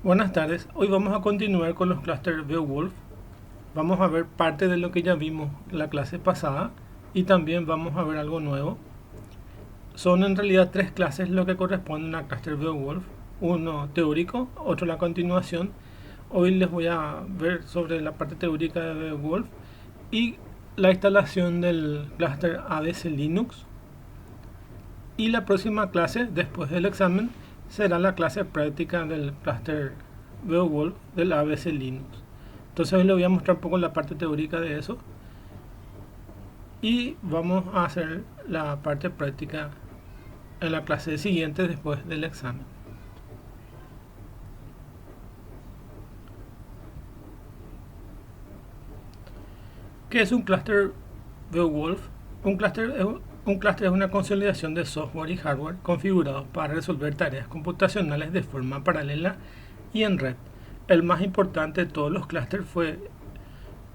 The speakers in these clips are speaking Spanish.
Buenas tardes, hoy vamos a continuar con los clústeres Beowulf. Vamos a ver parte de lo que ya vimos en la clase pasada y también vamos a ver algo nuevo. Son en realidad tres clases lo que corresponden a clúster Beowulf. Uno teórico, otro la continuación. Hoy les voy a ver sobre la parte teórica de Beowulf y la instalación del clúster ABC Linux. Y la próxima clase, después del examen, será la clase práctica del clúster Beowulf del ABC Linux. Entonces hoy les voy a mostrar un poco la parte teórica de eso y vamos a hacer la parte práctica en la clase siguiente después del examen. ¿Qué es un clúster Beowulf? Un clúster es una consolidación de software y hardware configurados para resolver tareas computacionales de forma paralela y en red. El más importante de todos los clústeres fue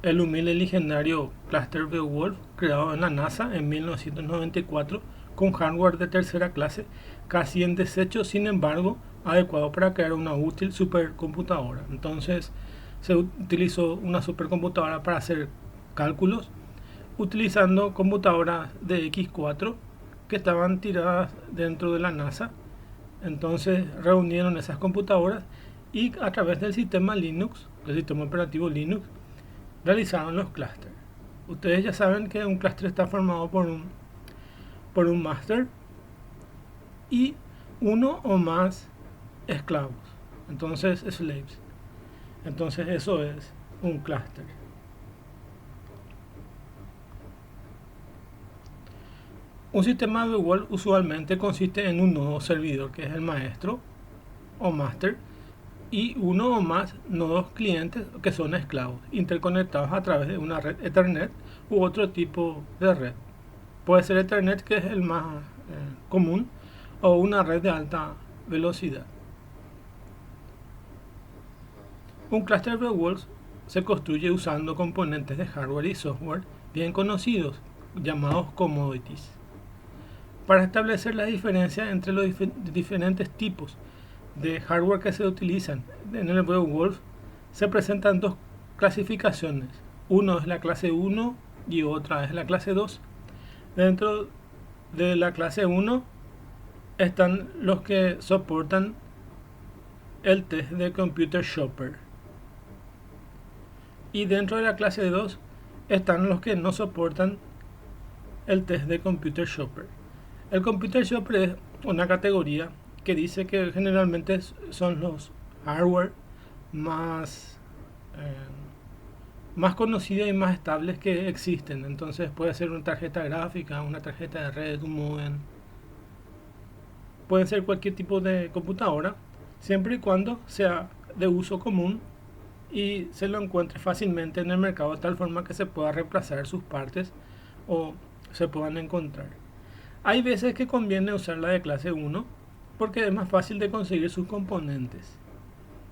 el humilde y legendario clúster Beowulf, creado en la NASA en 1994 con hardware de tercera clase, casi en desecho, sin embargo, adecuado para crear una útil supercomputadora. Entonces, se utilizó una supercomputadora para hacer cálculos utilizando computadoras de X4 que estaban tiradas dentro de la NASA. Entonces reunieron esas computadoras y a través del sistema Linux, el sistema operativo Linux, realizaron los clústeres. Ustedes ya saben que un clúster está formado por un máster y uno o más esclavos, entonces slaves. Entonces eso es un clúster. Un sistema de Beowulf usualmente consiste en un nodo servidor que es el maestro o master y uno o más nodos clientes que son esclavos interconectados a través de una red Ethernet u otro tipo de red. Puede ser Ethernet, que es el más común, o una red de alta velocidad. Un clúster Beowulf se construye usando componentes de hardware y software bien conocidos, llamados commodities. Para establecer la diferencia entre los diferentes tipos de hardware que se utilizan en el Beowulf, se presentan dos clasificaciones. Uno es la clase 1 y otra es la clase 2. Dentro de la clase 1 están los que soportan el test de Computer Shopper. Y dentro de la clase 2 están los que no soportan el test de Computer Shopper. El Computer Shopper es una categoría que dice que generalmente son los hardware más, más conocidos y más estables que existen. Entonces puede ser una tarjeta gráfica, una tarjeta de red, un modem. Puede ser cualquier tipo de computadora, siempre y cuando sea de uso común y se lo encuentre fácilmente en el mercado de tal forma que se pueda reemplazar sus partes o se puedan encontrar. Hay veces que conviene usar la de clase 1 porque es más fácil de conseguir sus componentes.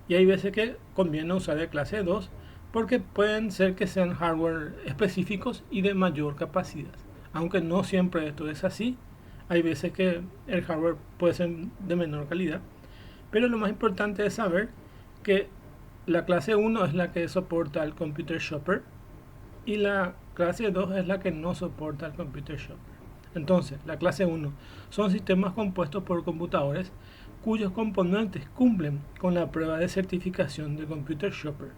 Y hay veces que conviene usar de clase 2 porque pueden ser que sean hardware específicos y de mayor capacidad. Aunque no siempre esto es así, hay veces que el hardware puede ser de menor calidad. Pero lo más importante es saber que la clase 1 es la que soporta el Computer Shopper y la clase 2 es la que no soporta el Computer Shopper. Entonces, la clase 1 son sistemas compuestos por computadores cuyos componentes cumplen con la prueba de certificación de Computer Shopper,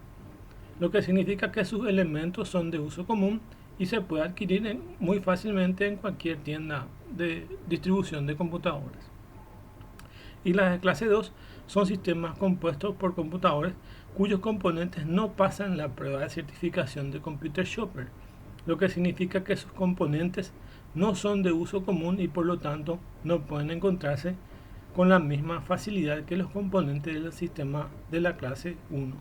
lo que significa que sus elementos son de uso común y se puede adquirir muy fácilmente en cualquier tienda de distribución de computadores. Y las de clase 2 son sistemas compuestos por computadores cuyos componentes no pasan la prueba de certificación de Computer Shopper, lo que significa que sus componentes no son de uso común y por lo tanto no pueden encontrarse con la misma facilidad que los componentes del sistema de la clase 1.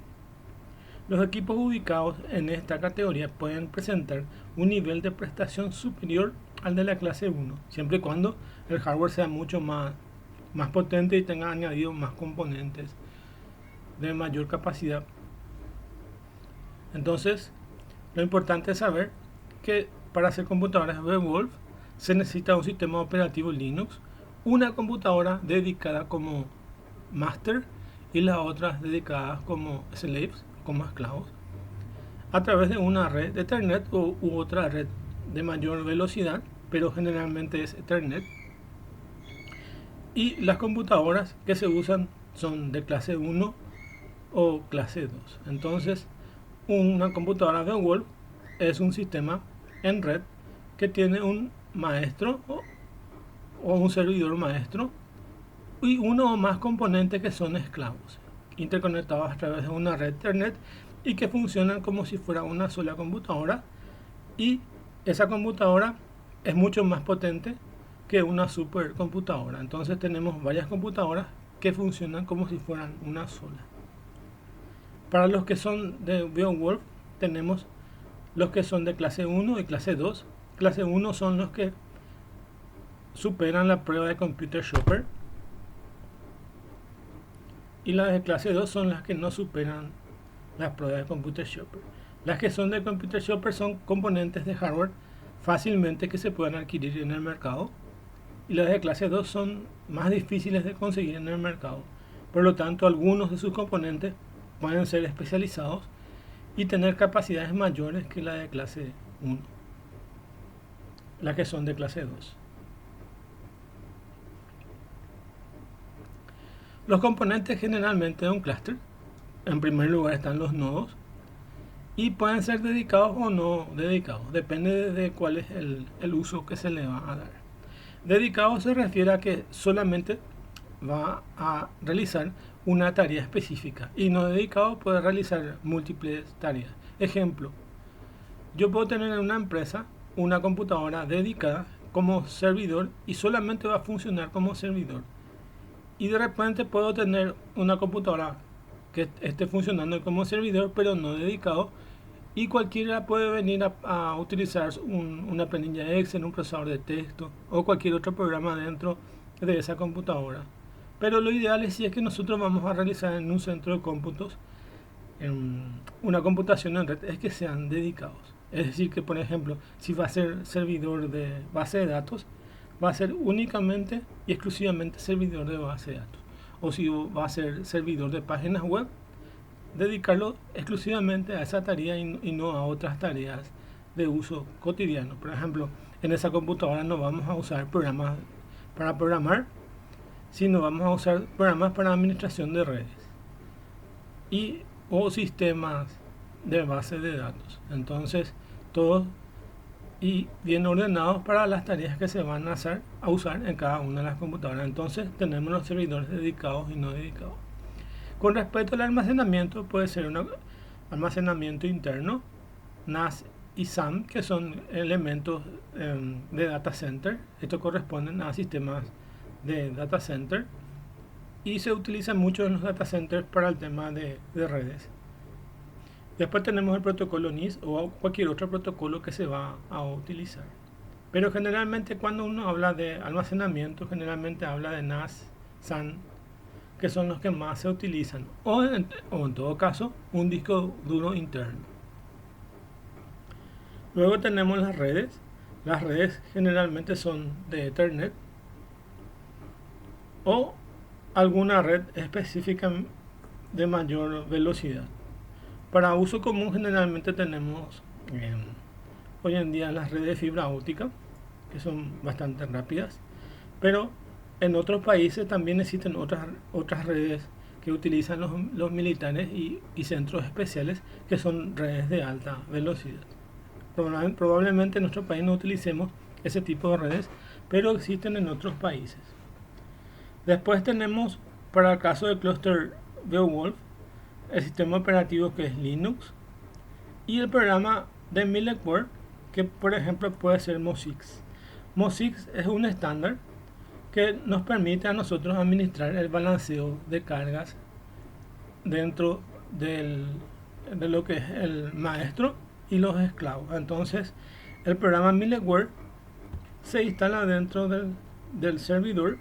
Los equipos ubicados en esta categoría pueden presentar un nivel de prestación superior al de la clase 1, siempre y cuando el hardware sea mucho más potente y tenga añadido más componentes de mayor capacidad. Entonces, lo importante es saber que para hacer computadoras Beowulf se necesita un sistema operativo Linux, una computadora dedicada como master y las otras dedicadas como slaves, como esclavos, a través de una red de Ethernet u otra red de mayor velocidad, pero generalmente es Ethernet. Y las computadoras que se usan son de clase 1 o clase 2. Entonces, una computadora de Wolf es un sistema en red que tiene un maestro o un servidor maestro y uno o más componentes que son esclavos, interconectados a través de una red Ethernet y que funcionan como si fuera una sola computadora, y esa computadora es mucho más potente que una supercomputadora. Entonces tenemos varias computadoras que funcionan como si fueran una sola. Para los que son de Beowulf tenemos los que son de clase 1 y clase 2. Clase 1 son los que superan la prueba de Computer Shopper, y las de clase 2 son las que no superan la prueba de Computer Shopper. Las que son de Computer Shopper son componentes de hardware fácilmente que se pueden adquirir en el mercado, y las de clase 2 son más difíciles de conseguir en el mercado. Por lo tanto, algunos de sus componentes pueden ser especializados y tener capacidades mayores que la de clase 1, las que son de clase 2. Los componentes generalmente de un clúster, en primer lugar están los nodos, y pueden ser dedicados o no dedicados, depende de cuál es el uso que se le va a dar. Dedicado se refiere a que solamente va a realizar una tarea específica, y no dedicado puede realizar múltiples tareas. Ejemplo, yo puedo tener en una empresa una computadora dedicada como servidor y solamente va a funcionar como servidor, y de repente puedo tener una computadora que esté funcionando como servidor pero no dedicado, y cualquiera puede venir a utilizar una planilla Excel, un procesador de texto o cualquier otro programa dentro de esa computadora. Pero lo ideal es si es que nosotros vamos a realizar en un centro de cómputos en una computación en red, es que sean dedicados. Es decir, que por ejemplo, si va a ser servidor de base de datos, va a ser únicamente y exclusivamente servidor de base de datos. O si va a ser servidor de páginas web, dedicarlo exclusivamente a esa tarea y no a otras tareas de uso cotidiano. Por ejemplo, en esa computadora no vamos a usar programas para programar, sino vamos a usar programas para administración de redes y o sistemas de base de datos. Entonces, todos y bien ordenados para las tareas que se van a usar en cada una de las computadoras. Entonces, tenemos los servidores dedicados y no dedicados. Con respecto al almacenamiento, puede ser un almacenamiento interno, NAS y SAM, que son elementos de data center. Estos corresponden a sistemas de data center y se utilizan mucho en los data centers para el tema de redes. Después tenemos el protocolo NIS o cualquier otro protocolo que se va a utilizar. Pero generalmente cuando uno habla de almacenamiento, generalmente habla de NAS, SAN, que son los que más se utilizan, o en todo caso un disco duro interno. Luego tenemos las redes. Las redes generalmente son de Ethernet o alguna red específica de mayor velocidad. Para uso común generalmente tenemos hoy en día las redes de fibra óptica, que son bastante rápidas, pero en otros países también existen otras redes que utilizan los militares y centros especiales, que son redes de alta velocidad. Probablemente en nuestro país no utilicemos ese tipo de redes, pero existen en otros países. Después tenemos, para el caso del clúster Beowulf, el sistema operativo que es Linux, y el programa de middleware que por ejemplo puede ser MOSIX. MOSIX es un estándar que nos permite a nosotros administrar el balanceo de cargas dentro de lo que es el maestro y los esclavos. Entonces el programa middleware se instala dentro del servidor,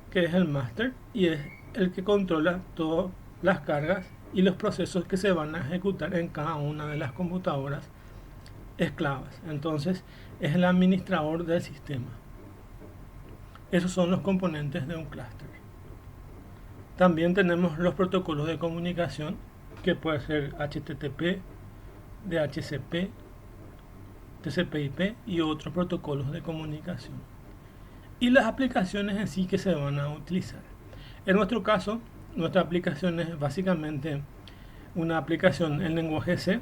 que es el master, y es el que controla todas las cargas y los procesos que se van a ejecutar en cada una de las computadoras esclavas. Entonces es el administrador del sistema. Esos son los componentes de un clúster. También tenemos los protocolos de comunicación, que puede ser HTTP, DHCP, TCP/IP y otros protocolos de comunicación. Y las aplicaciones en sí que se van a utilizar. En nuestro caso, nuestra aplicación es básicamente una aplicación en lenguaje C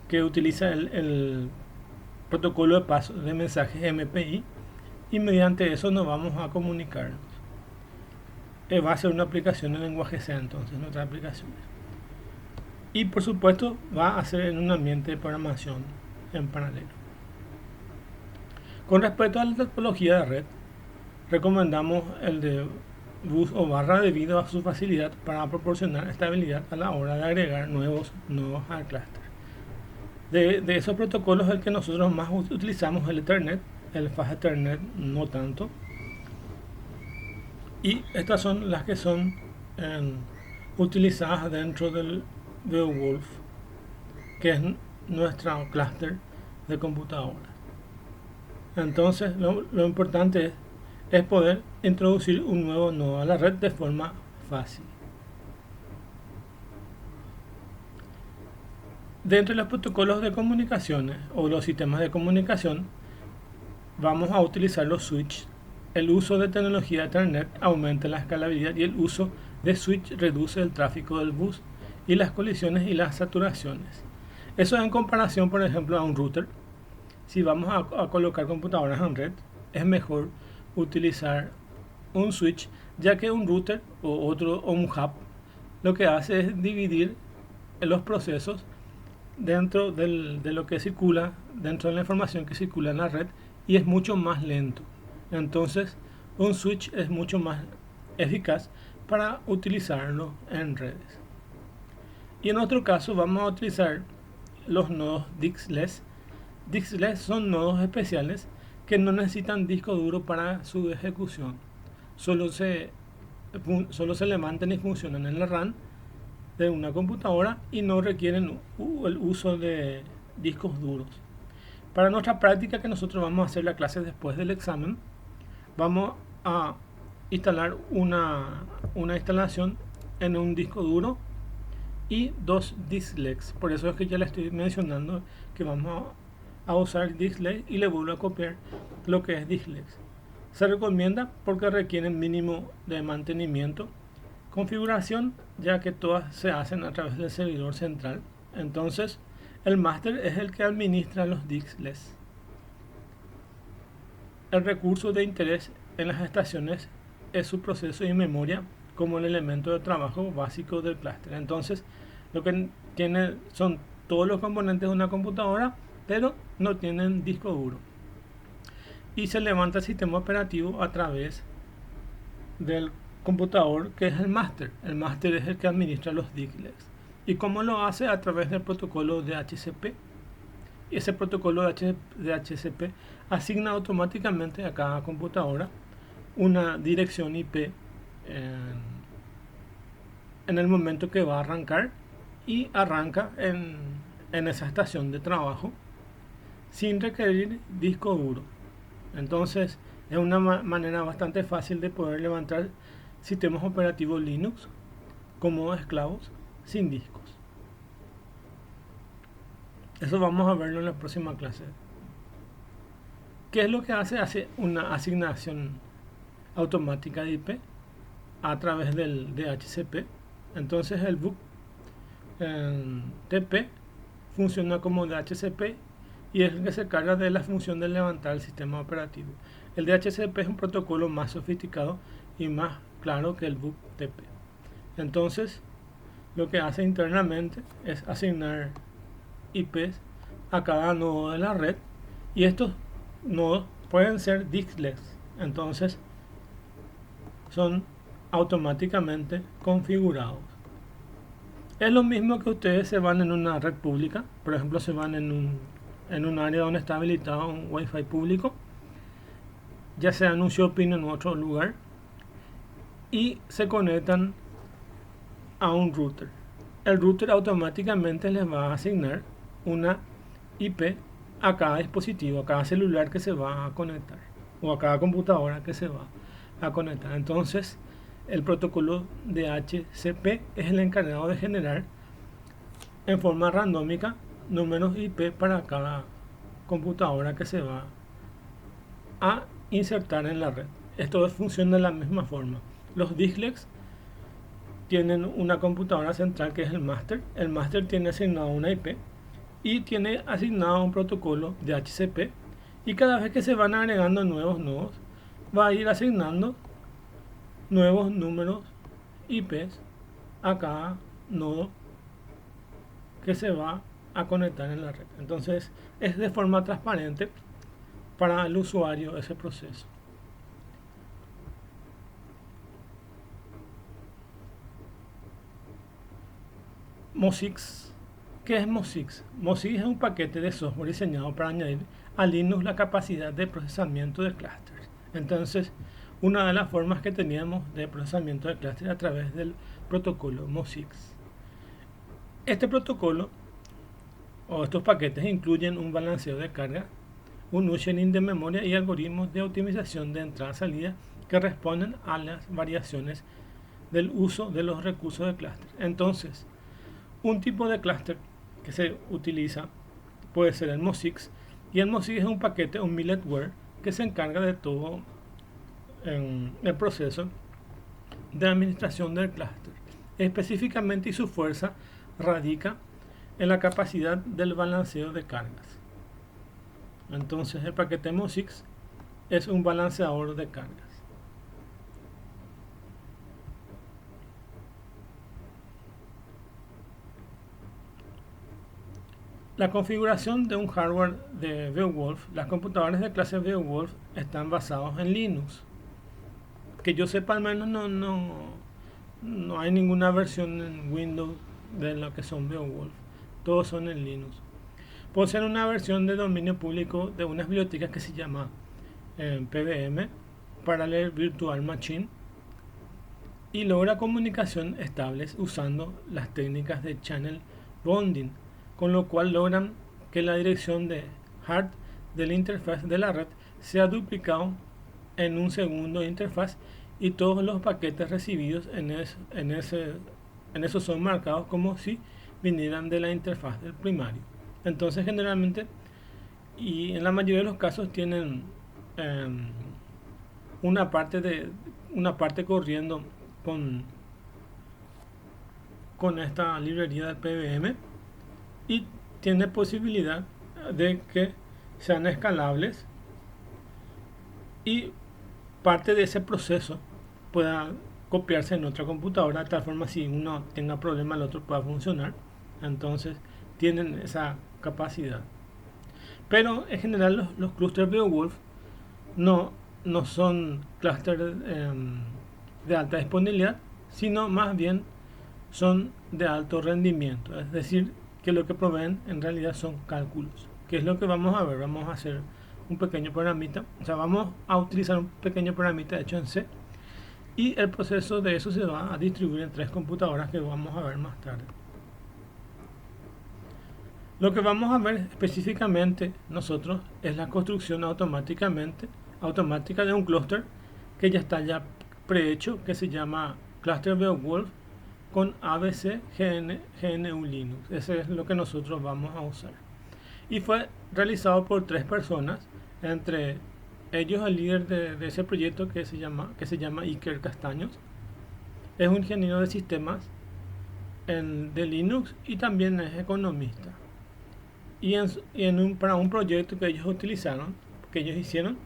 que utiliza el protocolo de paso de mensajes MPI, y mediante eso nos vamos a comunicar. Va a ser una aplicación en lenguaje C, entonces nuestras aplicaciones. Y por supuesto va a ser en un ambiente de programación en paralelo. Con respecto a la topología de red, recomendamos el de bus o barra debido a su facilidad para proporcionar estabilidad a la hora de agregar nuevos nodos al clúster. De esos protocolos, el que nosotros más utilizamos es el Ethernet, el Fast Ethernet no tanto. Y estas son las que son utilizadas dentro del Beowulf, que es nuestro clúster de computadoras. Entonces lo importante es poder introducir un nuevo nodo a la red de forma fácil. Dentro de los protocolos de comunicaciones o los sistemas de comunicación, vamos a utilizar los switches. El uso de tecnología de Ethernet aumenta la escalabilidad y el uso de switch reduce el tráfico del bus y las colisiones y las saturaciones. Eso en comparación, por ejemplo, a un router. Si vamos a colocar computadoras en red, es mejor utilizar un switch, ya que un router o un hub lo que hace es dividir los procesos dentro de lo que circula, dentro de la información que circula en la red, y es mucho más lento. Entonces un switch es mucho más eficaz para utilizarlo en redes. Y en otro caso vamos a utilizar los nodos DISC-less. DISC-less son nodos especiales que no necesitan disco duro para su ejecución. Solo se levantan y funcionan en la RAM de una computadora y no requieren el uso de discos duros. Para nuestra práctica, que nosotros vamos a hacer la clase después del examen, vamos a instalar una instalación en un disco duro y dos DISC-less. Por eso es que ya le estoy mencionando que vamos a usar DISC-less, y le vuelvo a copiar lo que es DISC-less. Se recomienda porque requieren mínimo de mantenimiento, configuración, ya que todas se hacen a través del servidor central. Entonces el máster es el que administra los DISC-less. El recurso de interés en las estaciones es su proceso y memoria como el elemento de trabajo básico del clúster. Entonces lo que tiene son todos los componentes de una computadora, pero no tienen disco duro. Y se levanta el sistema operativo a través del computador, que es el máster. El máster es el que administra los DISC-less. ¿Y cómo lo hace? A través del protocolo de DHCP. Y ese protocolo de DHCP asigna automáticamente a cada computadora una dirección IP en el momento que va a arrancar, y arranca en esa estación de trabajo sin requerir disco duro. Entonces es una manera bastante fácil de poder levantar sistemas operativos Linux como esclavos sin discos. Eso vamos a verlo en la próxima clase. ¿Qué es lo que hace? Hace una asignación automática de IP a través del DHCP. Entonces el book TP funciona como DHCP y es el que se carga de la función de levantar el sistema operativo. El DHCP es un protocolo más sofisticado y más claro que el book TP. Entonces lo que hace internamente es asignar IPs a cada nodo de la red, y estos nodos pueden ser DISC-less. Entonces son automáticamente configurados. Es lo mismo que ustedes se van en una red pública, por ejemplo se van en un área donde está habilitado un Wi-Fi público, ya sea en un shopping o en otro lugar, y se conectan a un router. El router automáticamente les va a asignar una IP a cada dispositivo, a cada celular que se va a conectar, o a cada computadora que se va a conectar. Entonces el protocolo DHCP es el encargado de generar en forma randómica números IP para cada computadora que se va a insertar en la red. Esto funciona de la misma forma. Los disclex tienen una computadora central que es el master. El master tiene asignado una IP y tiene asignado un protocolo de DHCP, y cada vez que se van agregando nuevos nodos va a ir asignando nuevos números IPs a cada nodo que se va a conectar en la red. Entonces es de forma transparente para el usuario ese proceso. MOSIX. ¿Qué es MOSIX? MOSIX es un paquete de software diseñado para añadir a Linux la capacidad de procesamiento de clusters. Entonces, una de las formas que teníamos de procesamiento de clusters a través del protocolo MOSIX. Este protocolo o estos paquetes incluyen un balanceo de carga, un ushering de memoria y algoritmos de optimización de entrada-salida que responden a las variaciones del uso de los recursos de clúster. Entonces, un tipo de clúster que se utiliza puede ser el MOSIX, y el MOSIX es un paquete, un milletware, que se encarga de todo el proceso de administración del clúster, específicamente, y su fuerza radica en la capacidad del balanceo de cargas. Entonces el paquete MOSIX es un balanceador de cargas. La configuración de un hardware de Beowulf. Las computadoras de clase Beowulf están basados en Linux. Que yo sepa, al menos no hay ninguna versión en Windows de lo que son Beowulf. Todos son en Linux. Poseen una versión de dominio público de unas bibliotecas que se llama PVM, Parallel Virtual Machine, y logra comunicación estable usando las técnicas de channel bonding, con lo cual logran que la dirección de hard de la interfaz de la red sea duplicado en un segundo de interfaz, y todos los paquetes recibidos en eso son marcados como si vinieran de la interfaz del primario. Entonces, generalmente, y en la mayoría de los casos, tienen una parte corriendo con esta librería del PVM, y tiene posibilidad de que sean escalables y parte de ese proceso pueda copiarse en otra computadora, de tal forma si uno tenga problema el otro pueda funcionar. Entonces tienen esa capacidad. Pero en general los clústeres Beowulf no son clústeres de alta disponibilidad, sino más bien son de alto rendimiento. Es decir, que lo que proveen en realidad son cálculos. ¿Qué es lo que vamos a ver? Vamos a hacer un pequeño programita, o sea, vamos a utilizar un pequeño programita hecho en C, y el proceso de eso se va a distribuir en 3 computadoras que vamos a ver más tarde. Lo que vamos a ver específicamente nosotros es la construcción automática de un clúster que ya está prehecho, que se llama Cluster Beowulf con ABC GNU Linux. Ese es lo que nosotros vamos a usar. Y fue realizado por 3 personas, entre ellos el líder de ese proyecto que se llama Iker Castaños. Es un ingeniero de sistemas de Linux y también es economista. Y para un proyecto que ellos hicieron,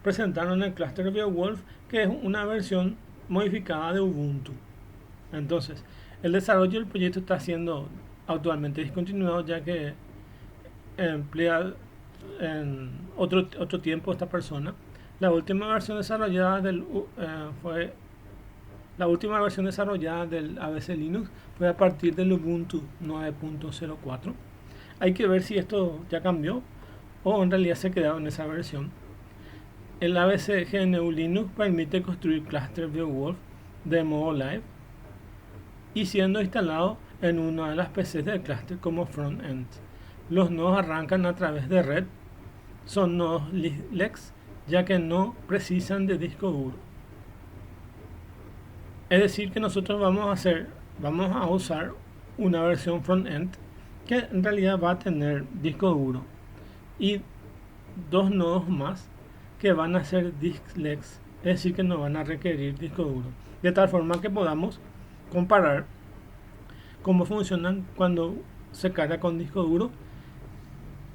presentaron el Cluster Beowulf, que es una versión modificada de Ubuntu. Entonces, el desarrollo del proyecto está siendo actualmente discontinuado, ya que emplea en otro tiempo esta persona. La última versión desarrollada del ABC Linux fue a partir del Ubuntu 9.04. Hay que ver si esto ya cambió o en realidad se quedó en esa versión. El ABC GNU Linux permite construir cluster Beowulf de modo live y siendo instalado en una de las PCs del cluster como front-end. Los nodos arrancan a través de red, son nodos Lex, ya que no precisan de disco duro. Es decir, que nosotros vamos a usar una versión front-end que en realidad va a tener disco duro y dos nodos más que van a ser diskless, es decir, que no van a requerir disco duro, de tal forma que podamos comparar cómo funcionan cuando se carga con disco duro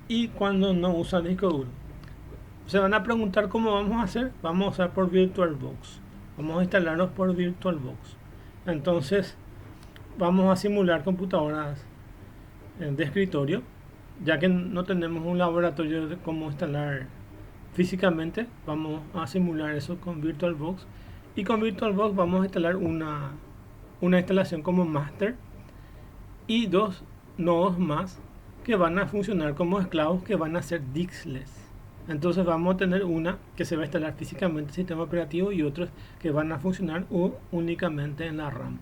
y cuando no usa disco duro. Se van a preguntar cómo vamos a hacer. Vamos a usar por VirtualBox. Vamos a instalarlos por VirtualBox. Entonces vamos a simular computadoras de escritorio, ya que no tenemos un laboratorio de cómo instalar físicamente. Vamos a simular eso con VirtualBox, y con VirtualBox vamos a instalar una instalación como master y dos nodos más que van a funcionar como esclavos, que van a ser diskless. Entonces vamos a tener una que se va a instalar físicamente en el sistema operativo y otros que van a funcionar únicamente en la RAM.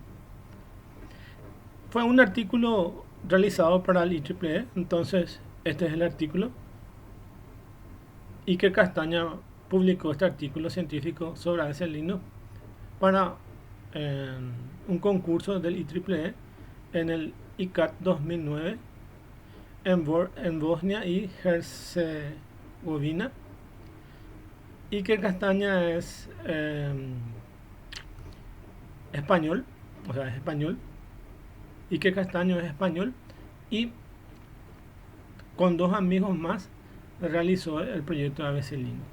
Fue un artículo realizado para el IEEE, entonces este es el artículo. Iker Castaña publicó este artículo científico sobre AVC Linux para un concurso del IEEE en el ICAT 2009 en Bosnia y Herzegovina. Iker Castaña es español, o sea, es español. Iker Castaño es español y con dos amigos más realizó el proyecto de AVC Linux.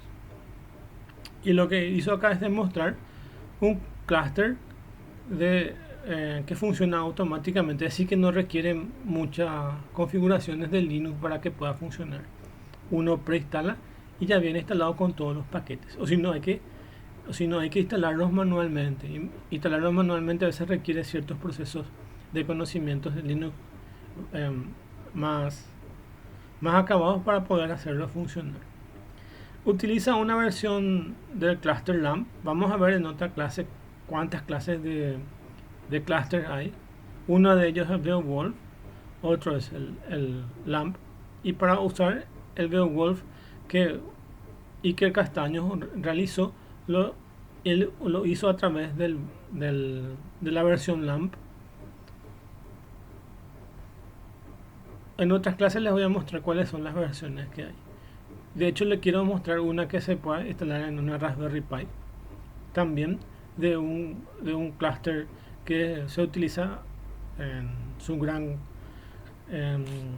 Y lo que hizo acá es demostrar un clúster que funciona automáticamente, así que no requiere muchas configuraciones de Linux para que pueda funcionar. Uno preinstala y ya viene instalado con todos los paquetes, o si no hay que instalarlos manualmente. Y instalarlos manualmente a veces requiere ciertos procesos de conocimientos de Linux más acabados para poder hacerlo funcionar. Utiliza una versión del cluster LAMP. Vamos a ver en otra clase cuántas clases de cluster hay. Uno de ellos es el Beowulf, otro es el LAMP. Y para usar el Beowulf que Iker Castaño realizó, él lo hizo a través de la versión LAMP. En otras clases les voy a mostrar cuáles son las versiones que hay. De hecho, les quiero mostrar una que se puede instalar en una Raspberry Pi. También de un clúster que se utiliza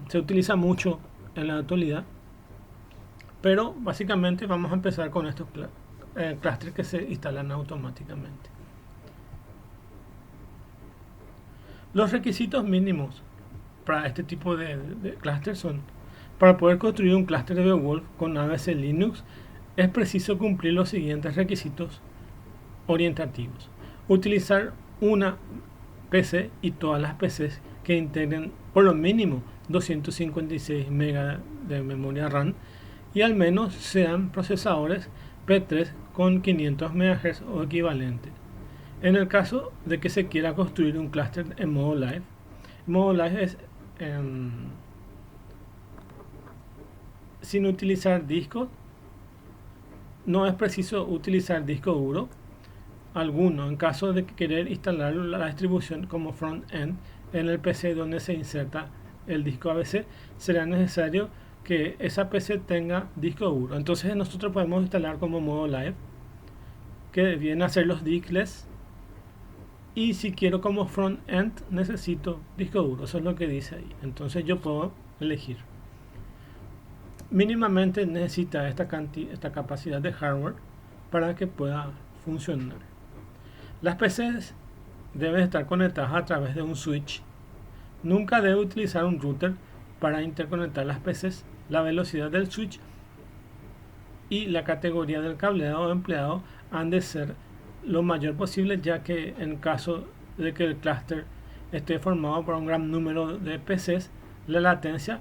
se utiliza mucho en la actualidad. Pero básicamente vamos a empezar con estos clústeres que se instalan automáticamente. Los requisitos mínimos para este tipo de clúster son: para poder construir un clúster de Beowulf con AVC Linux es preciso cumplir los siguientes requisitos orientativos: utilizar una PC y todas las PCs que integren por lo mínimo 256 MB de memoria RAM y al menos sean procesadores P3 con 500 MHz o equivalente. En el caso de que se quiera construir un clúster en modo live, es sin utilizar discos. No es preciso utilizar disco duro alguno. En caso de querer instalar la distribución como front-end en el PC donde se inserta el disco AVC, será necesario que esa PC tenga disco duro. Entonces nosotros podemos instalar como modo live, que viene a ser los diskless. Y si quiero como front-end necesito disco duro, eso es lo que dice ahí. Entonces yo puedo elegir. Mínimamente necesita esta capacidad de hardware para que pueda funcionar. Las PCs deben estar conectadas a través de un switch. Nunca debe utilizar un router para interconectar las PCs. La velocidad del switch y la categoría del cableado empleado han de ser lo mayor posible, ya que en caso de que el clúster esté formado por un gran número de PCs, la latencia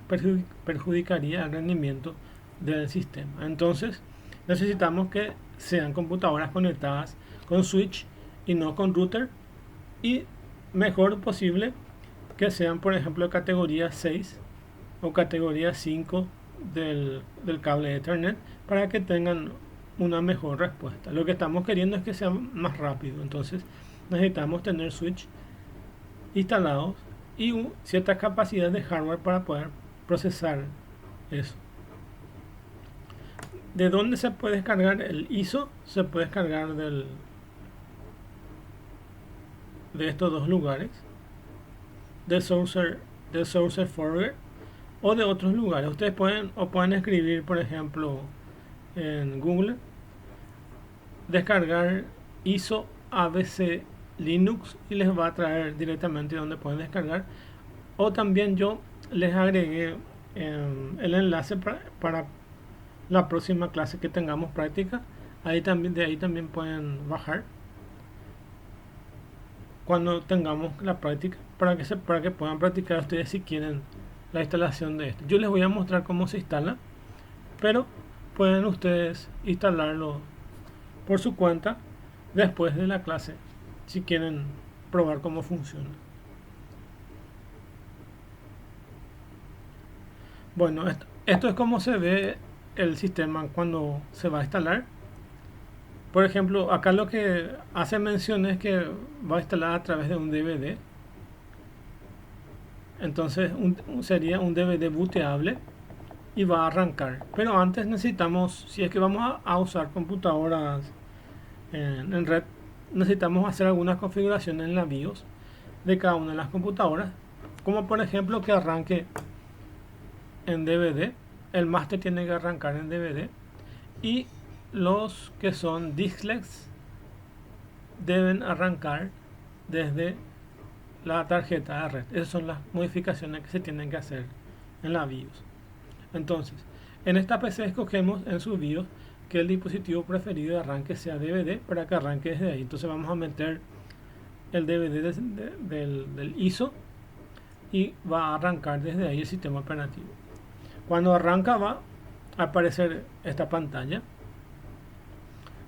perjudicaría el rendimiento del sistema. Entonces necesitamos que sean computadoras conectadas con switch y no con router, y mejor posible que sean, por ejemplo, categoría 6 o categoría 5 del cable de Ethernet, para que tengan una mejor respuesta. Lo que estamos queriendo es que sea más rápido. Entonces necesitamos tener switch instalados y cierta capacidad de hardware para poder procesar eso. ¿De dónde se puede descargar el ISO? Se puede descargar de estos dos lugares, del source forward o de otros lugares. Ustedes pueden escribir, por ejemplo, en Google, descargar ISO ABC Linux y les va a traer directamente donde pueden descargar. O también yo les agregué el enlace para la próxima clase que tengamos práctica. De ahí también pueden bajar cuando tengamos la práctica para que puedan practicar ustedes si quieren la instalación de esto. Yo les voy a mostrar cómo se instala, pero pueden ustedes instalarlo por su cuenta después de la clase si quieren probar cómo funciona. Bueno, esto es como se ve el sistema cuando se va a instalar. Por ejemplo, acá lo que hace mención es que va a instalar a través de un DVD. Entonces sería un DVD booteable y va a arrancar. Pero antes necesitamos, si es que vamos a usar computadoras en red, necesitamos hacer algunas configuraciones en la BIOS de cada una de las computadoras. Como por ejemplo que arranque en DVD. El máster tiene que arrancar en DVD. Y los que son diskless deben arrancar desde la tarjeta de red. Esas son las modificaciones que se tienen que hacer en la BIOS. Entonces, en esta PC escogemos en su BIOS que el dispositivo preferido de arranque sea DVD para que arranque desde ahí. Entonces vamos a meter el DVD del ISO y va a arrancar desde ahí el sistema operativo. Cuando arranca va a aparecer esta pantalla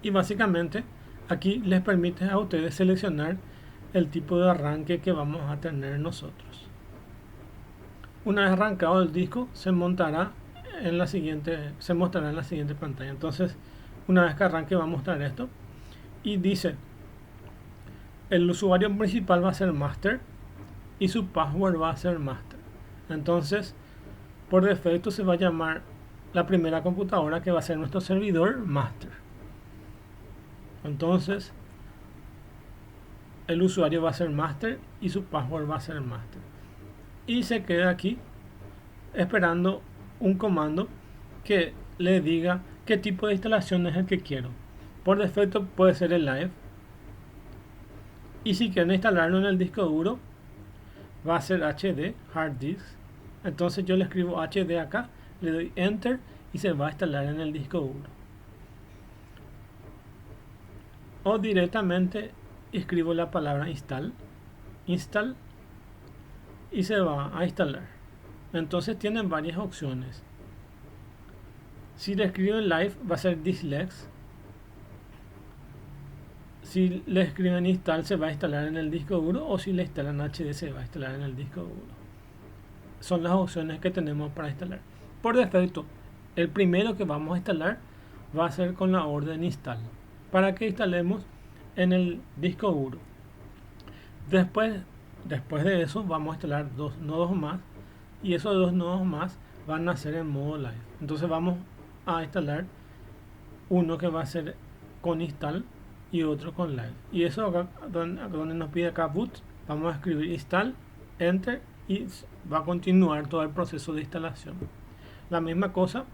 y básicamente aquí les permite a ustedes seleccionar el tipo de arranque que vamos a tener nosotros. Una vez arrancado el disco se mostrará en la siguiente pantalla. Entonces, una vez que arranque va a mostrar esto y dice el usuario principal va a ser master y su password va a ser master. Entonces, por defecto se va a llamar la primera computadora, que va a ser nuestro servidor, master. Entonces el usuario va a ser master y su password va a ser master. Y se queda aquí esperando un comando que le diga qué tipo de instalación es el que quiero. Por defecto puede ser el live. Y si quieren instalarlo en el disco duro, va a ser HD, hard disk. Entonces yo le escribo HD acá, le doy enter y se va a instalar en el disco duro. O directamente escribo la palabra install y se va a instalar. Entonces tienen varias opciones. Si le escribo en live va a ser dislex. Si le escriben install se va a instalar en el disco duro, o si le instalan HD se va a instalar en el disco duro. Son las opciones que tenemos para instalar. Por defecto, el primero que vamos a instalar va a ser con la orden install, para que instalemos en el disco duro. Después de eso vamos a instalar dos nodos más, y esos dos nodos más van a ser en modo live. Entonces vamos a instalar uno que va a ser con install y otro con live. Y eso acá donde nos pide acá boot, vamos a escribir install, enter, y va a continuar todo el proceso de instalación. La misma cosa,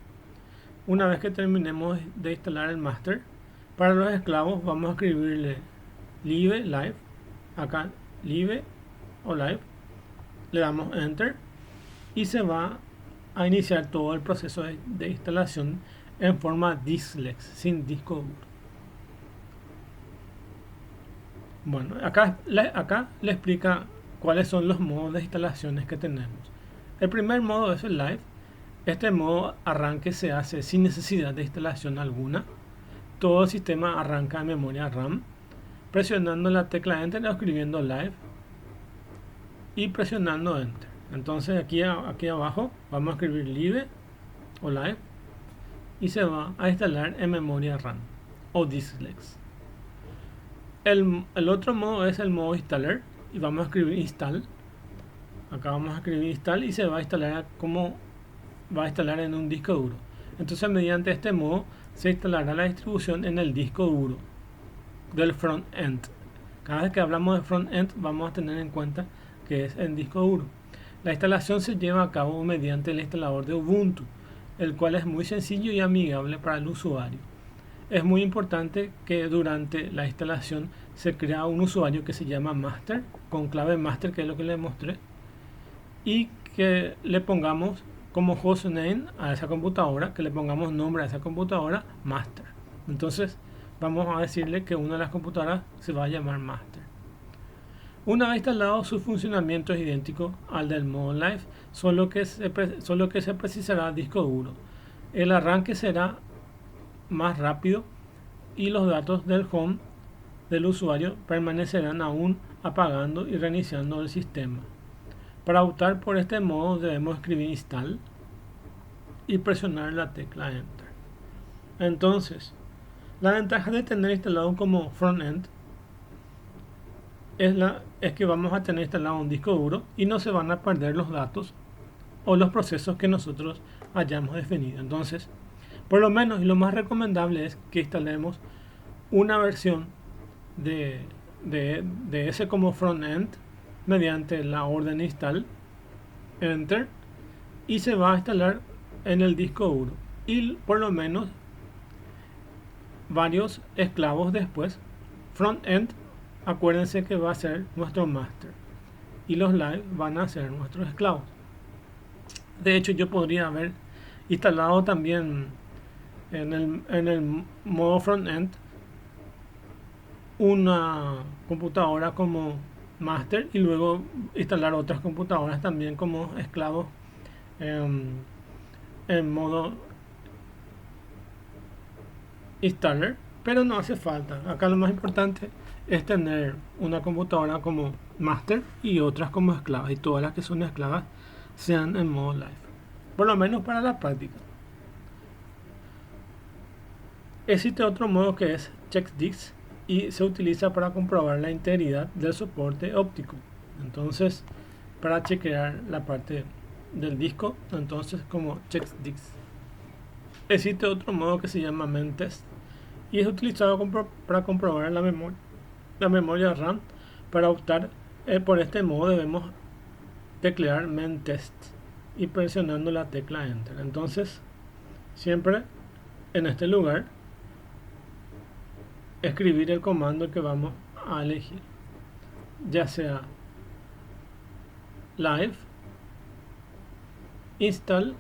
una vez que terminemos de instalar el master, para los esclavos vamos a escribirle live, acá live o live, le damos enter y se va a iniciar todo el proceso de instalación en forma dislex, sin disco duro. Bueno, acá le explica cuáles son los modos de instalaciones que tenemos. El primer modo es el live. Este modo arranque se hace sin necesidad de instalación alguna. Todo el sistema arranca en memoria RAM, presionando la tecla enter o escribiendo live y presionando enter. Entonces aquí abajo vamos a escribir live o live y se va a instalar en memoria RAM o dislex. El otro modo es el modo installer y vamos a escribir install. Acá vamos a escribir install y se va a instalar como va a instalar en un disco duro. Entonces mediante este modo se instalará la distribución en el disco duro del front-end. Cada vez que hablamos de front-end vamos a tener en cuenta que es en disco duro. La instalación se lleva a cabo mediante el instalador de Ubuntu, el cual es muy sencillo y amigable para el usuario. Es muy importante que durante la instalación se crea un usuario que se llama master, con clave master, que es lo que les mostré, y que le pongamos como hostname a esa computadora, que le pongamos nombre a esa computadora master. Entonces vamos a decirle que una de las computadoras se va a llamar master. Una vez instalado, su funcionamiento es idéntico al del modo live, solo que se precisará disco duro. El arranque será más rápido y los datos del home del usuario permanecerán aún apagando y reiniciando el sistema. Para optar por este modo debemos escribir install y presionar la tecla enter. Entonces, la ventaja de tener instalado como frontend es que vamos a tener instalado un disco duro y no se van a perder los datos o los procesos que nosotros hayamos definido. Entonces, por lo menos y lo más recomendable es que instalemos una versión de ese como frontend mediante la orden install enter y se va a instalar en el disco duro y por lo menos varios esclavos después. Frontend, acuérdense que va a ser nuestro master y los live van a ser nuestros esclavos. De hecho, yo podría haber instalado también en el modo frontend una computadora como master y luego instalar otras computadoras también como esclavos en modo installer, pero no hace falta. Acá lo más importante es tener una computadora como master y otras como esclavas, y todas las que son esclavas sean en modo live, por lo menos para la práctica. Existe otro modo que es checkdix y se utiliza para comprobar la integridad del soporte óptico. Entonces, para chequear la parte del disco, entonces como checkdix. Existe otro modo que se llama mentest y es utilizado para comprobar la memoria RAM. Para optar por este modo debemos teclear mentest y presionando la tecla enter. Entonces, siempre en este lugar escribir el comando que vamos a elegir, ya sea live, install,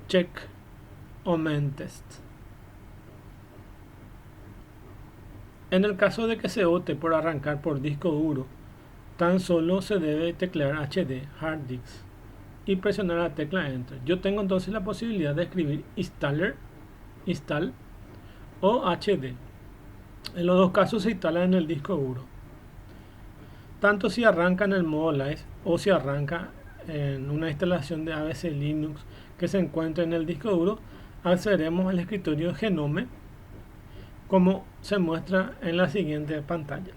check o mentest. En el caso de que se opte por arrancar por disco duro, tan solo se debe teclear HD, hard disk, y presionar la tecla enter. Yo tengo entonces la posibilidad de escribir install o HD. En los dos casos se instala en el disco duro. Tanto si arranca en el modo live o si arranca en una instalación de ABC Linux que se encuentra en el disco duro, accederemos al escritorio Genome como se muestra en la siguiente pantalla.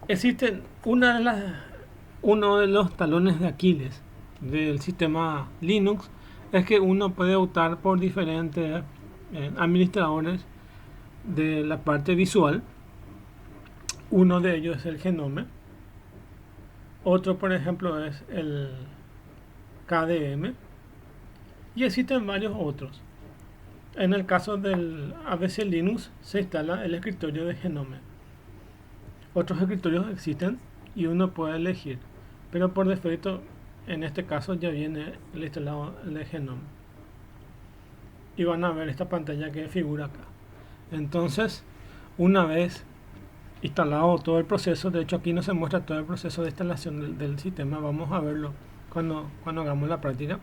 Existen uno de los talones de Aquiles del sistema Linux es que uno puede optar por diferentes administradores de la parte visual. Uno de ellos es el Genome, otro por ejemplo es el KDM y existen varios otros. En el caso del ABC Linux se instala el escritorio de Genome. Otros escritorios existen y uno puede elegir, pero por defecto en este caso ya viene el instalado de Genome. Y van a ver esta pantalla que figura acá. Entonces, una vez instalado todo el proceso, de hecho aquí no se muestra todo el proceso de instalación del sistema, vamos a verlo cuando hagamos la práctica.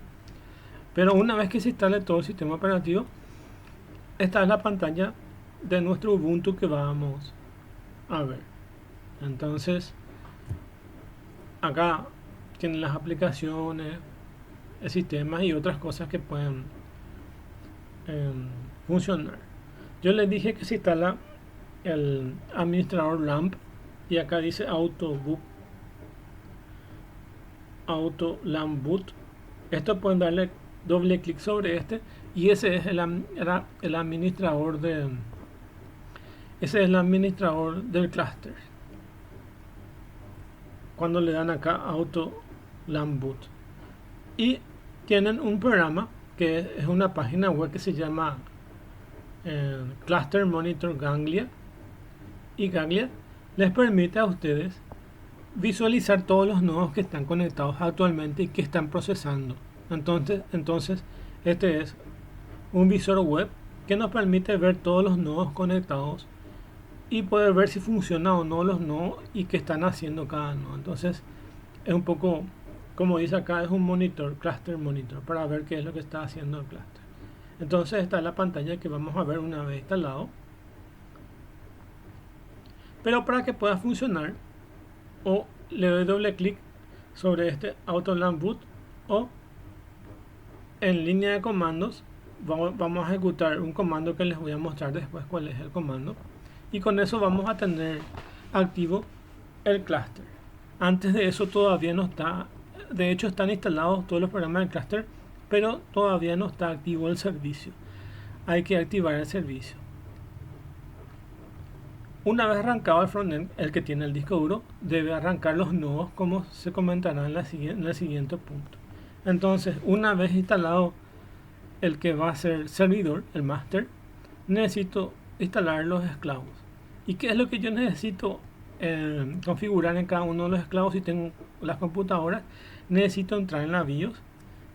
Pero una vez que se instale todo el sistema operativo, esta es la pantalla de nuestro Ubuntu que vamos a ver. Entonces, acá tienen las aplicaciones, el sistema y otras cosas que pueden funcionar. Yo les dije que se instala el administrador LAMP y acá dice auto LAMP boot. Esto pueden darle doble clic sobre este y ese es el administrador del clúster. Cuando le dan acá auto LAMP boot y tienen un programa que es una página web que se llama Cluster Monitor Ganglia, y Ganglia les permite a ustedes visualizar todos los nodos que están conectados actualmente y que están procesando. Entonces este es un visor web que nos permite ver todos los nodos conectados y poder ver si funciona o no los nodos y qué están haciendo cada nodo. Entonces es un poco, como dice acá, es un monitor, cluster monitor, para ver qué es lo que está haciendo el cluster. Entonces esta es la pantalla que vamos a ver una vez instalado. Pero para que pueda funcionar, o le doy doble clic sobre este auto LAMP boot, o en línea de comandos vamos a ejecutar un comando que les voy a mostrar después cuál es el comando, y con eso vamos a tener activo el clúster. Antes de eso todavía no está, de hecho están instalados todos los programas del clúster, pero todavía no está activo el servicio. Hay que activar el servicio. Una vez arrancado el frontend, el que tiene el disco duro debe arrancar los nodos, como se comentará en el siguiente punto. Entonces, una vez instalado el que va a ser servidor, el master, necesito instalar los esclavos. ¿Y qué es lo que yo necesito configurar en cada uno de los esclavos? Si tengo las computadoras, necesito entrar en la BIOS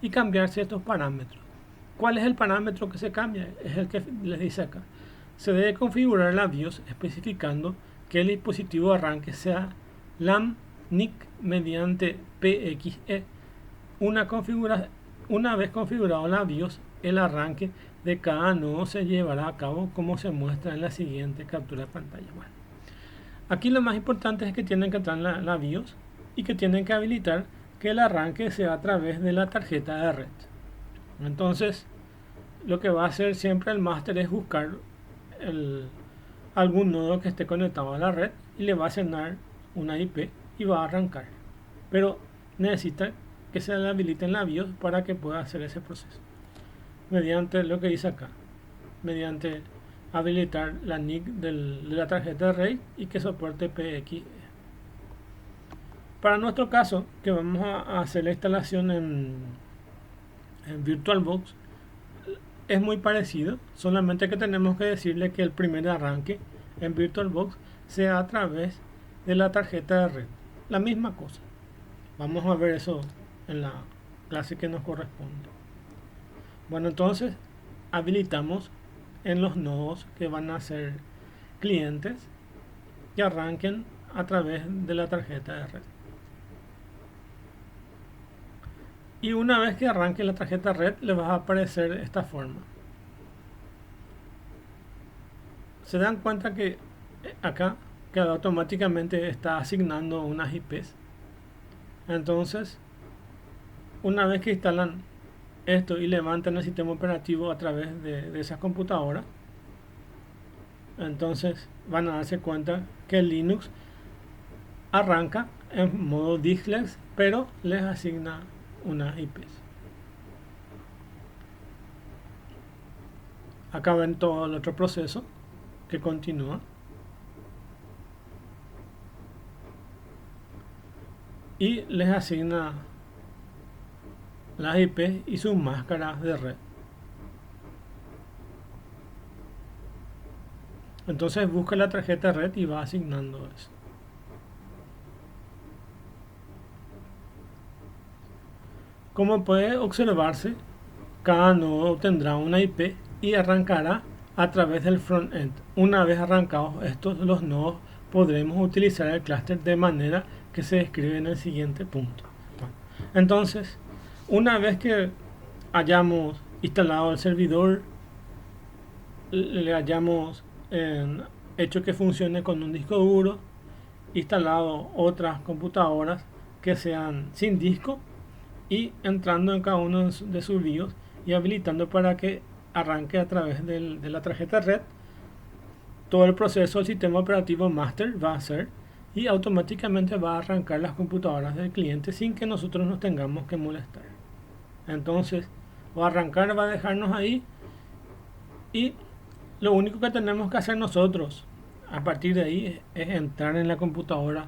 y cambiar ciertos parámetros. ¿Cuál es el parámetro que se cambia? Es el que les dice acá. Se debe configurar la BIOS especificando que el dispositivo de arranque sea LAM NIC mediante PXE. Una vez configurado la BIOS, el arranque de cada nodo se llevará a cabo como se muestra en la siguiente captura de pantalla. Bueno, aquí lo más importante es que tienen que entrar en la BIOS y que tienen que habilitar que el arranque sea a través de la tarjeta de red. Entonces, lo que va a hacer siempre el máster es buscar algún nodo que esté conectado a la red y le va a asignar una IP y va a arrancar, pero necesita que se le habilite en la BIOS para que pueda hacer ese proceso mediante lo que dice acá, mediante habilitar la NIC de la tarjeta de red y que soporte PXE. Para nuestro caso, que vamos a hacer la instalación en VirtualBox, es muy parecido, solamente que tenemos que decirle que el primer arranque en VirtualBox sea a través de la tarjeta de red. La misma cosa. Vamos a ver eso en la clase que nos corresponde. Bueno, entonces habilitamos en los nodos que van a ser clientes que arranquen a través de la tarjeta de red. Y una vez que arranque la tarjeta red, le va a aparecer de esta forma. Se dan cuenta que acá que automáticamente está asignando unas IPs. Entonces, una vez que instalan esto y levantan el sistema operativo a través de esas computadoras, entonces van a darse cuenta que el Linux arranca en modo Disklex, pero les asigna unas IPs. Acá ven todo el otro proceso que continúa y les asigna las IPs y sus máscaras de red. Entonces busca la tarjeta de red y va asignando eso. Como puede observarse, cada nodo obtendrá una IP y arrancará a través del frontend. Una vez arrancados los nodos, podremos utilizar el clúster de manera que se describe en el siguiente punto. Bueno, entonces, una vez que hayamos instalado el servidor, le hayamos hecho que funcione con un disco duro, instalado otras computadoras que sean sin disco y entrando en cada uno de sus BIOS y habilitando para que arranque a través de la tarjeta red, todo el proceso del sistema operativo master va a hacer y automáticamente va a arrancar las computadoras del cliente sin que nosotros nos tengamos que molestar. Entonces va a arrancar, va a dejarnos ahí y lo único que tenemos que hacer nosotros a partir de ahí es entrar en la computadora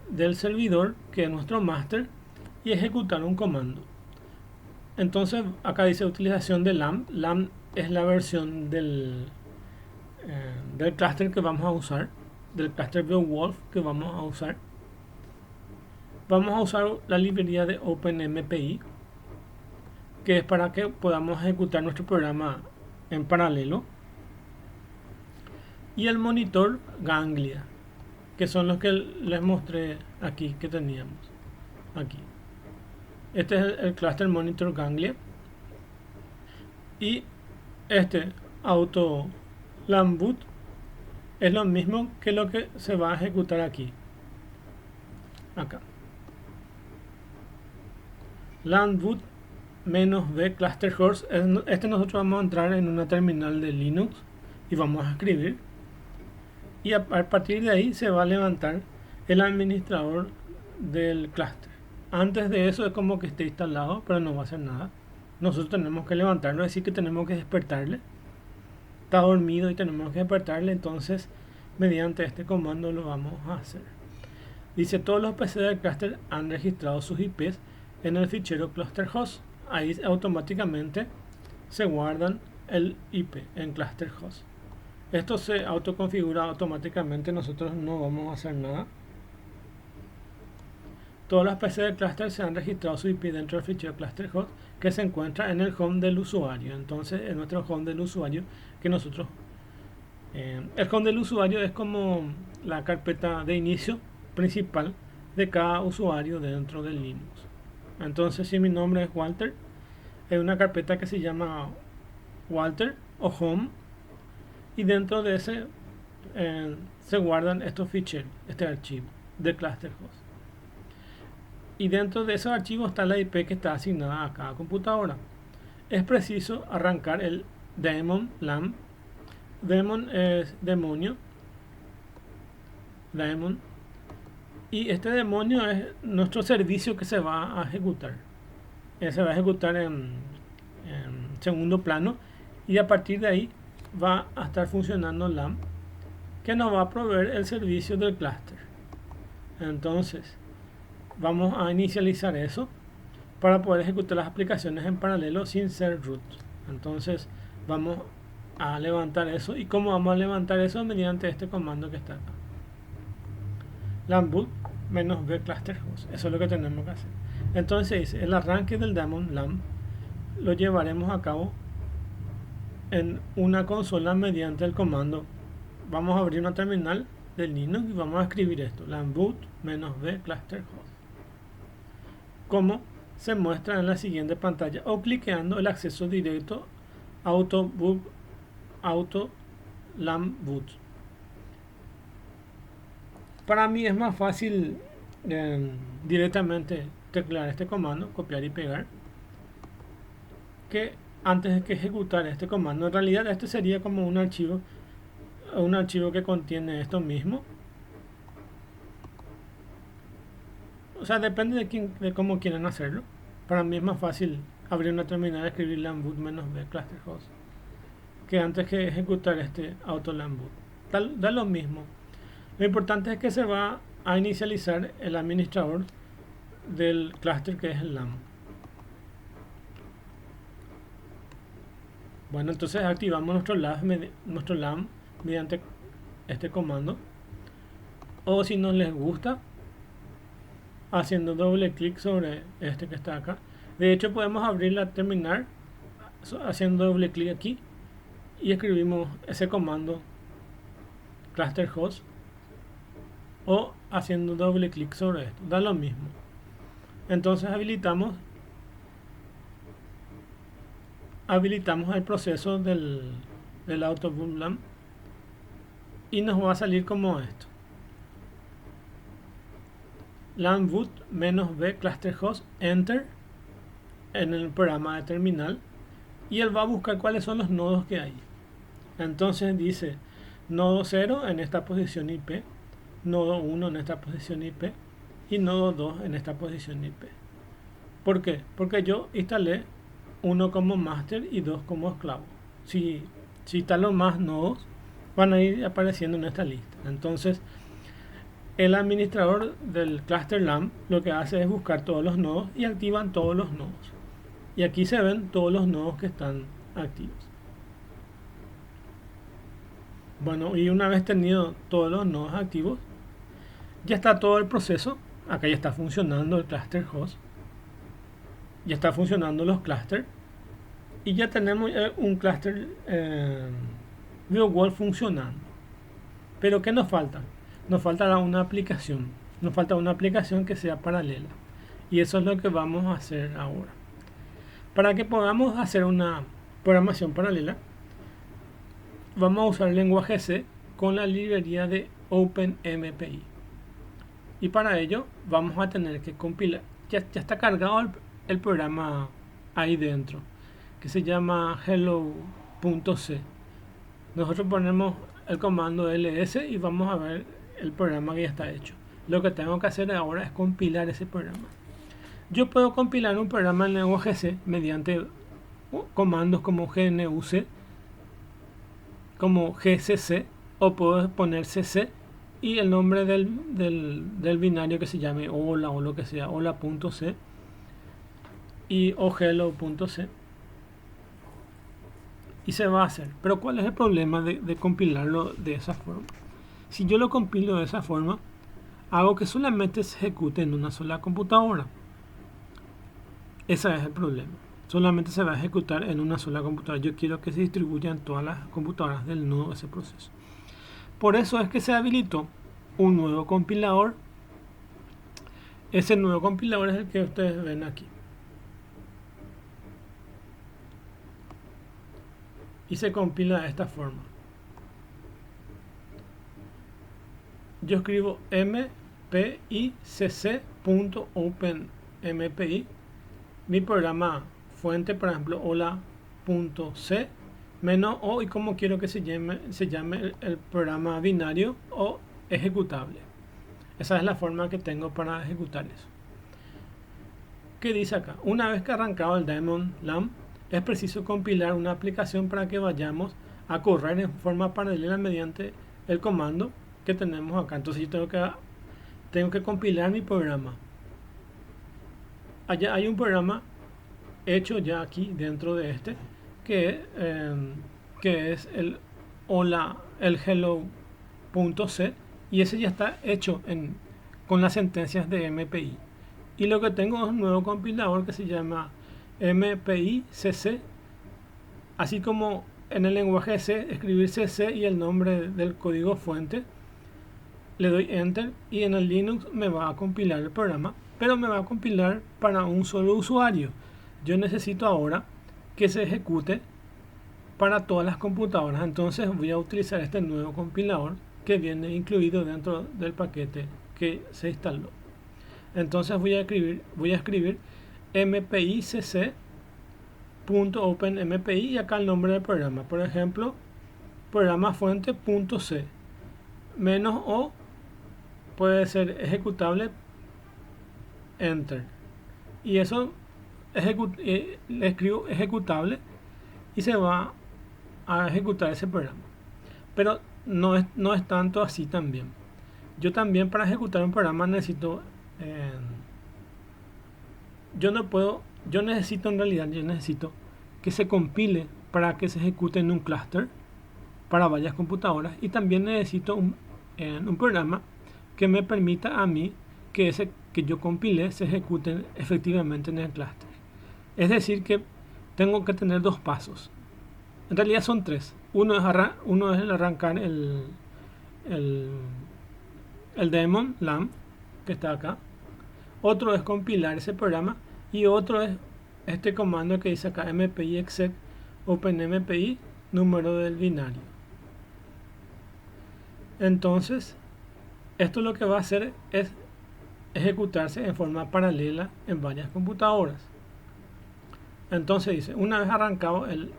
del servidor, que es nuestro master, y ejecutar un comando. Entonces acá dice utilización de LAMP. LAMP es la versión del cluster que vamos a usar, del cluster Beowulf que vamos a usar. Vamos a usar la librería de OpenMPI, que es para que podamos ejecutar nuestro programa en paralelo, y el monitor Ganglia, que son los que les mostré aquí que teníamos aquí. Este es el cluster monitor Ganglia, y este auto LAMP es lo mismo que lo que se va a ejecutar aquí, acá. LAMP -b cluster host. Nosotros vamos a entrar en una terminal de Linux y vamos a escribir, y a partir de ahí se va a levantar el administrador del cluster. Antes de eso es como que esté instalado, pero no va a hacer nada. Nosotros tenemos que levantarlo, es decir que tenemos que despertarle. Está dormido y tenemos que despertarle, entonces mediante este comando lo vamos a hacer. Dice: todos los PC del cluster han registrado sus IPs en el fichero cluster host. Ahí automáticamente se guardan el IP en cluster host. Esto se autoconfigura automáticamente, nosotros no vamos a hacer nada. Todas las PC del cluster se han registrado su IP dentro del fichero cluster host, que se encuentra en el home del usuario. Entonces, en nuestro home del usuario, que nosotros el home del usuario es como la carpeta de inicio principal de cada usuario dentro del Linux. Entonces, si mi nombre es Walter, es una carpeta que se llama Walter o Home, y dentro de ese se guardan estos ficheros, este archivo de cluster host. Y dentro de esos archivos está la IP que está asignada a cada computadora. Es preciso arrancar el daemon LAMP. Daemon es demonio. Daemon. Y este demonio es nuestro servicio que se va a ejecutar. Se va a ejecutar en segundo plano, y a partir de ahí va a estar funcionando LAMP, que nos va a proveer el servicio del cluster. Entonces vamos a inicializar eso para poder ejecutar las aplicaciones en paralelo sin ser root. Entonces vamos a levantar eso. ¿Y cómo vamos a levantar eso? Mediante este comando que está acá, LAMP -b cluster host. Eso es lo que tenemos que hacer. Entonces el arranque del daemon LAMP lo llevaremos a cabo en una consola mediante el comando. Vamos a abrir una terminal de Linux y vamos a escribir esto: LAMP -b cluster host, como se muestra en la siguiente pantalla, o cliqueando el acceso directo auto LAMP boot. Para mí es más fácil directamente teclear este comando, copiar y pegar, que antes de que ejecutar este comando. En realidad este sería como un archivo que contiene esto mismo. O sea, depende de cómo quieren hacerlo. Para mí es más fácil abrir una terminal y escribir LAMP -b cluster host, que antes que ejecutar este auto LAMP boot. Da lo mismo. Lo importante es que se va a inicializar el administrador del cluster, que es el LAMP. Bueno, entonces activamos nuestro LAMP mediante este comando, o si no les gusta, haciendo doble clic sobre este que está acá. De hecho, podemos abrir la terminal haciendo doble clic aquí y escribimos ese comando cluster host, o haciendo doble clic sobre esto, da lo mismo. Entonces habilitamos el proceso del auto LAMP y nos va a salir como esto: LAMP -b cluster host, enter en el programa de terminal, y él va a buscar cuáles son los nodos que hay. Entonces dice: nodo 0 en esta posición IP, nodo 1 en esta posición IP y nodo 2 en esta posición IP. ¿Por qué? Porque yo instalé uno como master y dos como esclavo. Si instalo más nodos, van a ir apareciendo en esta lista. Entonces, el administrador del cluster LAMP lo que hace es buscar todos los nodos y activan todos los nodos. Y aquí se ven todos los nodos que están activos. Bueno, y una vez tenido todos los nodos activos, ya está todo el proceso. Acá ya está funcionando el cluster host. Ya está funcionando los clusters. Y ya tenemos un cluster GeoWall funcionando. Pero ¿qué nos falta? Nos falta una aplicación. Nos falta una aplicación que sea paralela. Y eso es lo que vamos a hacer ahora. Para que podamos hacer una programación paralela, vamos a usar el lenguaje C con la librería de OpenMPI. Y para ello vamos a tener que compilar. Ya está cargado el programa ahí dentro, que se llama hello.c. Nosotros ponemos el comando ls y vamos a ver el programa que ya está hecho. Lo que tengo que hacer ahora es compilar ese programa. Yo puedo compilar un programa en lenguaje C mediante comandos como gnuc, como gcc, o puedo poner cc y el nombre del binario que se llame hola o lo que sea, hola.c y o hello.c, y se va a hacer. Pero ¿cuál es el problema de compilarlo de esa forma? Si yo lo compilo de esa forma, hago que solamente se ejecute en una sola computadora. Ese es el problema. Solamente se va a ejecutar en una sola computadora. Yo quiero que se distribuya en todas las computadoras del nodo ese proceso. Por eso es que se habilitó un nuevo compilador. Ese nuevo compilador es el que ustedes ven aquí. Y se compila de esta forma. Yo escribo mpicc.openmpi. Mi programa fuente, por ejemplo, hola.c menos o, y como quiero que se llame el programa binario o ejecutable. Esa es la forma que tengo para ejecutar eso. ¿Qué dice acá? Una vez que ha arrancado el daemon LAMP, es preciso compilar una aplicación para que vayamos a correr en forma paralela mediante el comando que tenemos acá. Entonces yo tengo que compilar mi programa. Allá hay un programa hecho ya aquí dentro de este que es el hello.c, y ese ya está hecho con las sentencias de MPI. Y lo que tengo es un nuevo compilador que se llama mpicc, así como en el lenguaje C, escribir cc y el nombre del código fuente, le doy enter y en el Linux me va a compilar el programa, pero me va a compilar para un solo usuario. Yo necesito ahora que se ejecute para todas las computadoras, entonces voy a utilizar este nuevo compilador que viene incluido dentro del paquete que se instaló. Entonces voy a escribir mpicc.openmpi y acá el nombre del programa, por ejemplo, programa fuente.c menos o puede ser ejecutable, enter, y eso le escribo ejecutable y se va a ejecutar ese programa. Pero no es tanto así también. Yo también, para ejecutar un programa, necesito yo necesito que se compile para que se ejecute en un clúster para varias computadoras, y también necesito un programa que me permita a mí que ese que yo compile se ejecute efectivamente en el clúster. Es decir, que tengo que tener dos pasos. En realidad son tres. Uno es el arrancar el daemon LAMP que está acá. Otro es compilar ese programa. Y otro es este comando que dice acá, mpi exec openmpi número del binario. Entonces, esto lo que va a hacer es ejecutarse en forma paralela en varias computadoras. Entonces dice, una vez arrancado el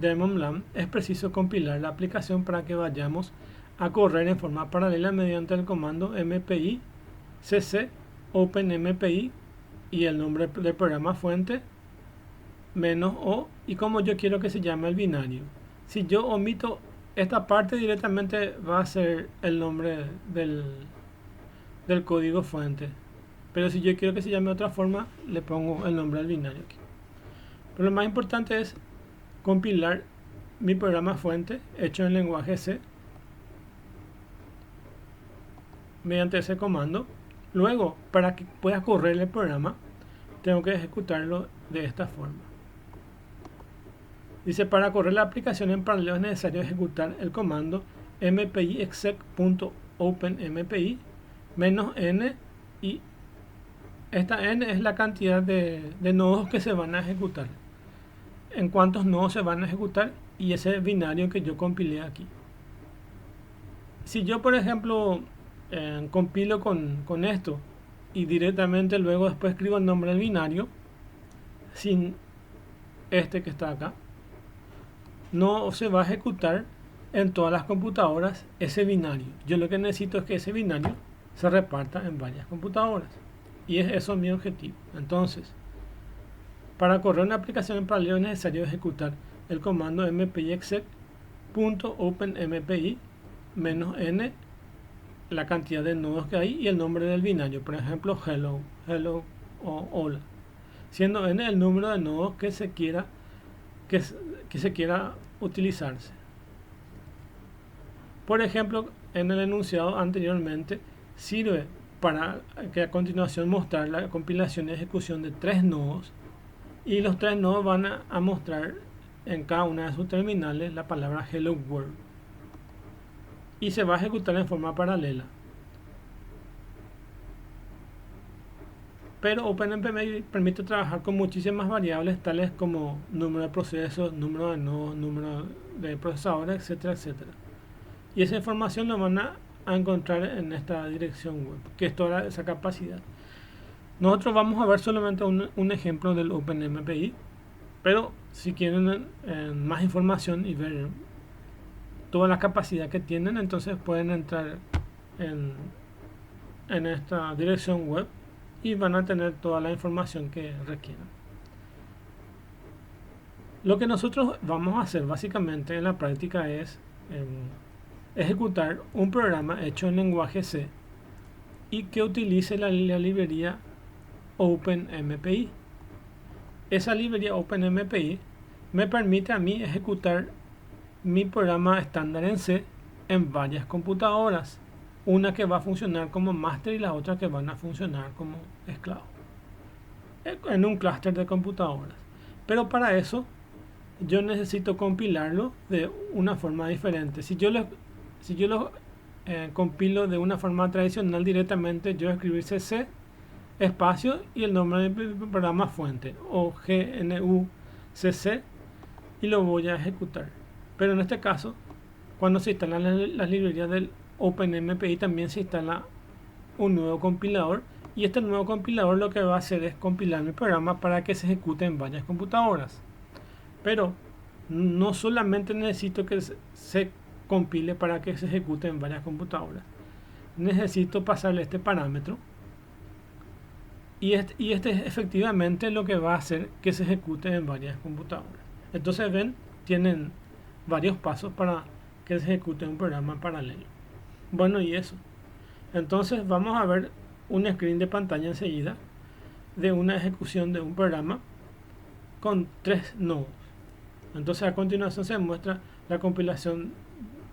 daemon es preciso compilar la aplicación para que vayamos a correr en forma paralela mediante el comando mpi cc openmpi y el nombre del programa fuente -o, y como yo quiero que se llame el binario. Si yo omito esta parte, directamente va a ser el nombre del código fuente. Pero si yo quiero que se llame de otra forma, le pongo el nombre del binario aquí. Pero lo más importante es compilar mi programa fuente hecho en lenguaje C mediante ese comando. Luego, para que pueda correr el programa, tengo que ejecutarlo de esta forma. Dice, para correr la aplicación en paralelo es necesario ejecutar el comando mpi exec.openmpi -n, y esta n es la cantidad de nodos que se van a ejecutar, en cuántos nodos se van a ejecutar, y ese binario que yo compilé aquí. Si yo, por ejemplo, compilo con esto y directamente luego después escribo el nombre del binario sin este que está acá, no se va a ejecutar en todas las computadoras ese binario. Yo lo que necesito es que ese binario se reparta en varias computadoras, y eso es mi objetivo. Entonces, para correr una aplicación en paralelo es necesario ejecutar el comando mpi exec.openmpi -n, la cantidad de nodos que hay y el nombre del binario, por ejemplo hello o hola, siendo n el número de nodos que se quiera utilizarse. Por ejemplo, en el enunciado anteriormente sirve para que a continuación mostrar la compilación y ejecución de 3 nodos, y los 3 nodos van a mostrar en cada una de sus terminales la palabra hello world, y se va a ejecutar en forma paralela. Pero OpenMP permite trabajar con muchísimas variables, tales como número de procesos, número de nodos, número de procesadores, etcétera, etcétera. Y esa información lo van a encontrar en esta dirección web, que es toda esa capacidad. Nosotros vamos a ver solamente un ejemplo del OpenMPI, pero si quieren más información y ver toda la capacidad que tienen, entonces pueden entrar en esta dirección web y van a tener toda la información que requieran. Lo que nosotros vamos a hacer básicamente en la práctica es ejecutar un programa hecho en lenguaje C y que utilice la librería OpenMPI. Esa librería OpenMPI me permite a mí ejecutar mi programa estándar en C en varias computadoras, una que va a funcionar como máster y la otra que van a funcionar como esclavo, en un clúster de computadoras. Pero para eso yo necesito compilarlo de una forma diferente. Si yo lo compilo de una forma tradicional, directamente yo escribir cc espacio y el nombre del programa fuente o gnucc y lo voy a ejecutar. Pero en este caso, cuando se instalan las librerías del OpenMPI, también se instala un nuevo compilador, y este nuevo compilador lo que va a hacer es compilar mi programa para que se ejecute en varias computadoras. Pero no solamente necesito que se compile para que se ejecute en varias computadoras, necesito pasarle este parámetro, y este es efectivamente lo que va a hacer que se ejecute en varias computadoras. Entonces ven, tienen varios pasos para que se ejecute un programa en paralelo. Bueno, y eso. Entonces vamos a ver un screen de pantalla enseguida de una ejecución de un programa con 3 nodos. Entonces a continuación se muestra la compilación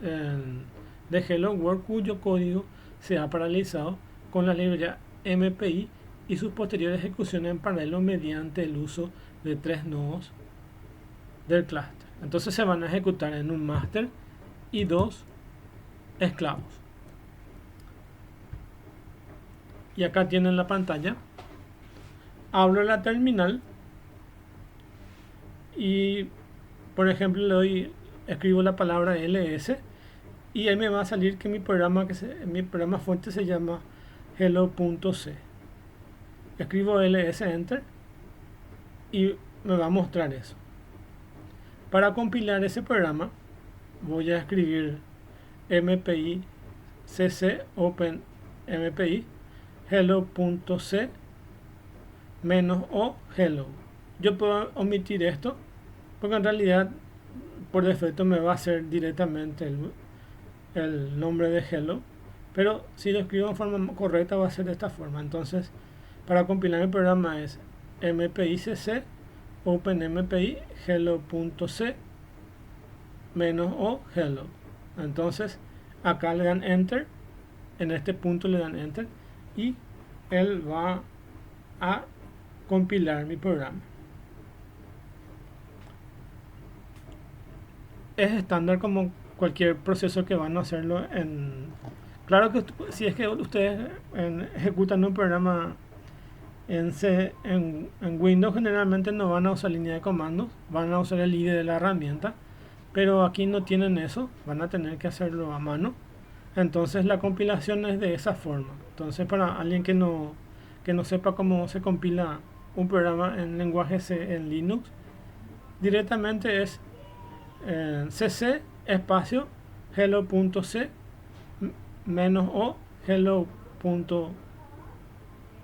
de Hello World, cuyo código se ha paralizado con la librería MPI y sus posteriores ejecuciones en paralelo mediante el uso de 3 nodos del clúster. Entonces se van a ejecutar en un máster y 2 esclavos. Y acá tienen la pantalla. Abro la terminal y, por ejemplo, escribo la palabra ls y ahí me va a salir que mi programa fuente se llama hello.c. Escribo ls enter y me va a mostrar eso. Para compilar ese programa voy a escribir mpi cc open mpi hello.c -o hello. Yo puedo omitir esto porque en realidad por defecto me va a hacer directamente el nombre de hello, pero si lo escribo en forma correcta va a ser de esta forma. Entonces, para compilar el programa es mpi cc open mpi hello.c -o hello. Entonces acá le dan enter, en este punto le dan enter y él va a compilar mi programa. Es estándar como cualquier proceso que van a hacerlo en... Claro que si es que ustedes ejecutan un programa en Windows, generalmente no van a usar línea de comandos, van a usar el IDE de la herramienta, pero aquí no tienen eso, van a tener que hacerlo a mano. Entonces la compilación es de esa forma. Entonces para alguien que no sepa cómo se compila un programa en lenguaje C en Linux, directamente es cc espacio hello.c -o hello.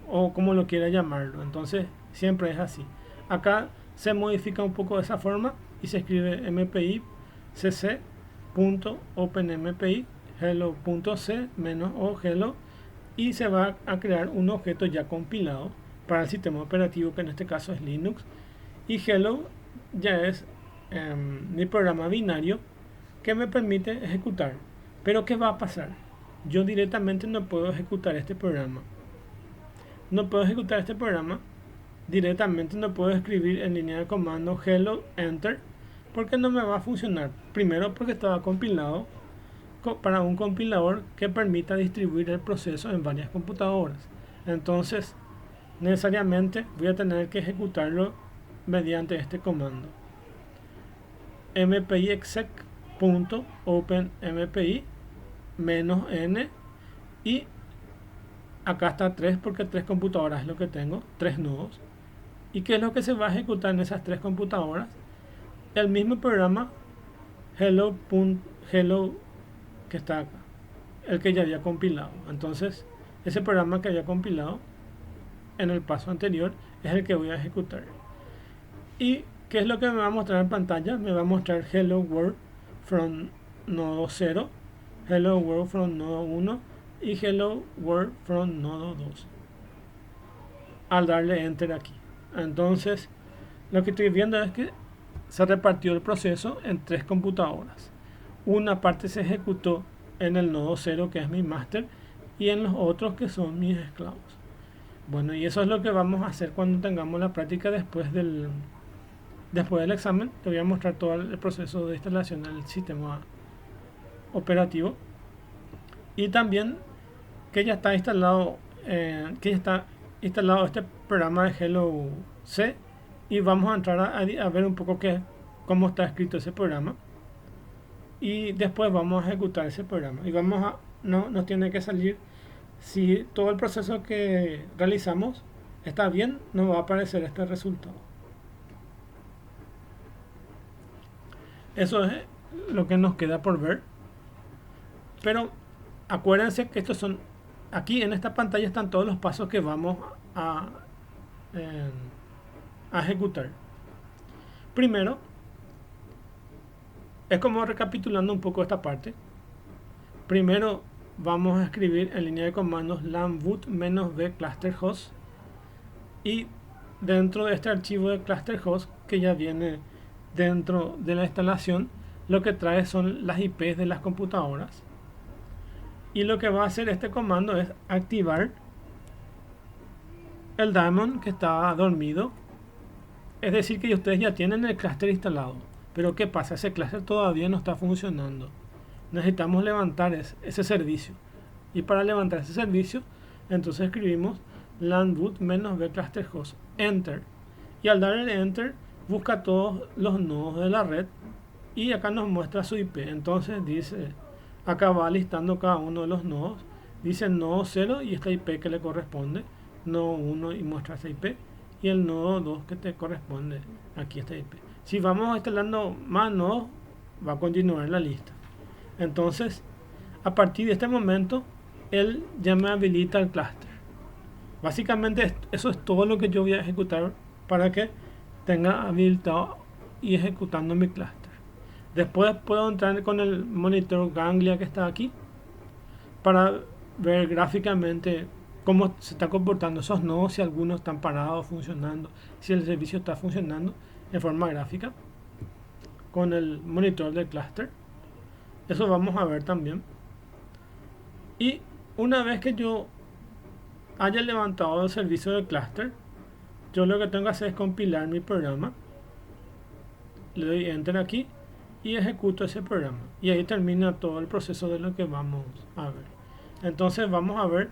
O como lo quiera llamarlo. Entonces siempre es así. Acá se modifica un poco de esa forma y se escribe mpi cc.openmpi hello.c -o hello y se va a crear un objeto ya compilado para el sistema operativo, que en este caso es Linux, y hello ya es mi programa binario que me permite ejecutar. Pero ¿qué va a pasar? Yo directamente no puedo ejecutar este programa. No puedo ejecutar este programa directamente, no puedo escribir en línea de comando hello enter porque no me va a funcionar. Primero porque estaba compilado para un compilador que permita distribuir el proceso en varias computadoras. Entonces necesariamente voy a tener que ejecutarlo mediante este comando mpi exec.openmpi -n y acá está 3 porque 3 computadoras es lo que tengo, 3 nodos. ¿Y qué es lo que se va a ejecutar en esas 3 computadoras? El mismo programa hello que está acá, el que ya había compilado. Entonces ese programa que había compilado en el paso anterior es el que voy a ejecutar. ¿Y qué es lo que me va a mostrar en pantalla? Me va a mostrar hello world from nodo 0, hello world from nodo 1 y hello world from nodo 2 al darle enter aquí. Entonces lo que estoy viendo es que se repartió el proceso en 3 computadoras. Una parte se ejecutó en el nodo 0, que es mi máster, y en los otros, que son mis esclavos. Bueno, y eso es lo que vamos a hacer cuando tengamos la práctica después del examen. Te voy a mostrar todo el proceso de instalación del sistema operativo y también que ya está instalado este programa de Hello C, y vamos a entrar a ver un poco cómo está escrito ese programa y después vamos a ejecutar ese programa y nos tiene que salir, si todo el proceso que realizamos está bien, nos va a aparecer este resultado. Eso es lo que nos queda por ver, pero acuérdense que estos son, aquí en esta pantalla están todos los pasos que vamos a ejecutar. Primero, es como recapitulando un poco esta parte. Primero vamos a escribir en línea de comandos lamboot -b clusterhost, y dentro de este archivo de clusterhost que ya viene dentro de la instalación, lo que trae son las IPs de las computadoras, y lo que va a hacer este comando es activar el daemon que está dormido. Es decir, que ustedes ya tienen el clúster instalado, pero ¿qué pasa? Ese clúster todavía no está funcionando. Necesitamos levantar ese servicio, y para levantar ese servicio entonces escribimos lamboot -b clusterhost enter, y al dar el enter busca todos los nodos de la red y acá nos muestra su IP. Entonces dice, acá va listando cada uno de los nodos, dice nodo 0 y esta IP que le corresponde, nodo 1 y muestra esa IP, y el nodo 2 que te corresponde aquí esta IP. Si vamos instalando más nodos, va a continuar la lista. Entonces, a partir de este momento, él ya me habilita el clúster. Básicamente eso es todo lo que yo voy a ejecutar para que tenga habilitado y ejecutando mi clúster. Después puedo entrar con el monitor Ganglia que está aquí para ver gráficamente cómo se está comportando esos nodos, si algunos están parados, funcionando, si el servicio está funcionando en forma gráfica con el monitor del clúster. Eso vamos a ver también. Y una vez que yo haya levantado el servicio del clúster, yo lo que tengo que hacer es compilar mi programa. Le doy enter aquí y ejecuto ese programa. Y ahí termina todo el proceso de lo que vamos a ver. Entonces vamos a ver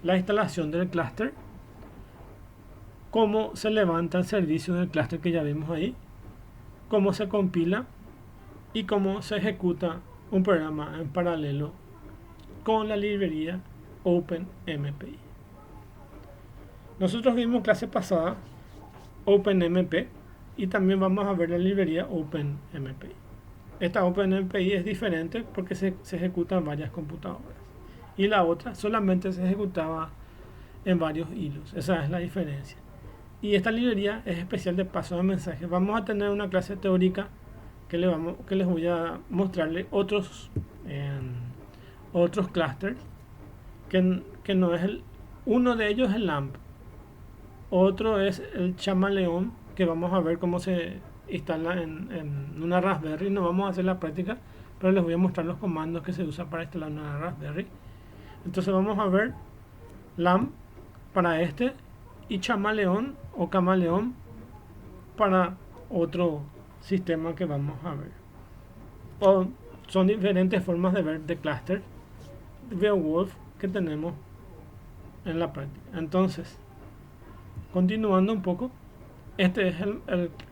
la instalación del clúster, cómo se levanta el servicio del clúster que ya vimos ahí, cómo se compila y cómo se ejecuta un programa en paralelo con la librería OpenMPI. Nosotros vimos clase pasada OpenMP y también vamos a ver la librería OpenMPI. Esta OpenMPI es diferente porque se ejecuta en varias computadoras y la otra solamente se ejecutaba en varios hilos. Esa es la diferencia. Y esta librería es especial de paso de mensajes. Vamos a tener una clase teórica que les voy a mostrarle otros clusters que no es uno de ellos es el LAMP, otro es el Chameleon, que vamos a ver cómo se instala en una Raspberry. No vamos a hacer la práctica, pero les voy a mostrar los comandos que se usan para instalar una Raspberry. Entonces vamos a ver LAMP para este y Chameleon o Camaleón para otro sistema que vamos a ver. O son diferentes formas de ver de cluster Beowulf que tenemos en la práctica. Entonces, continuando un poco, este es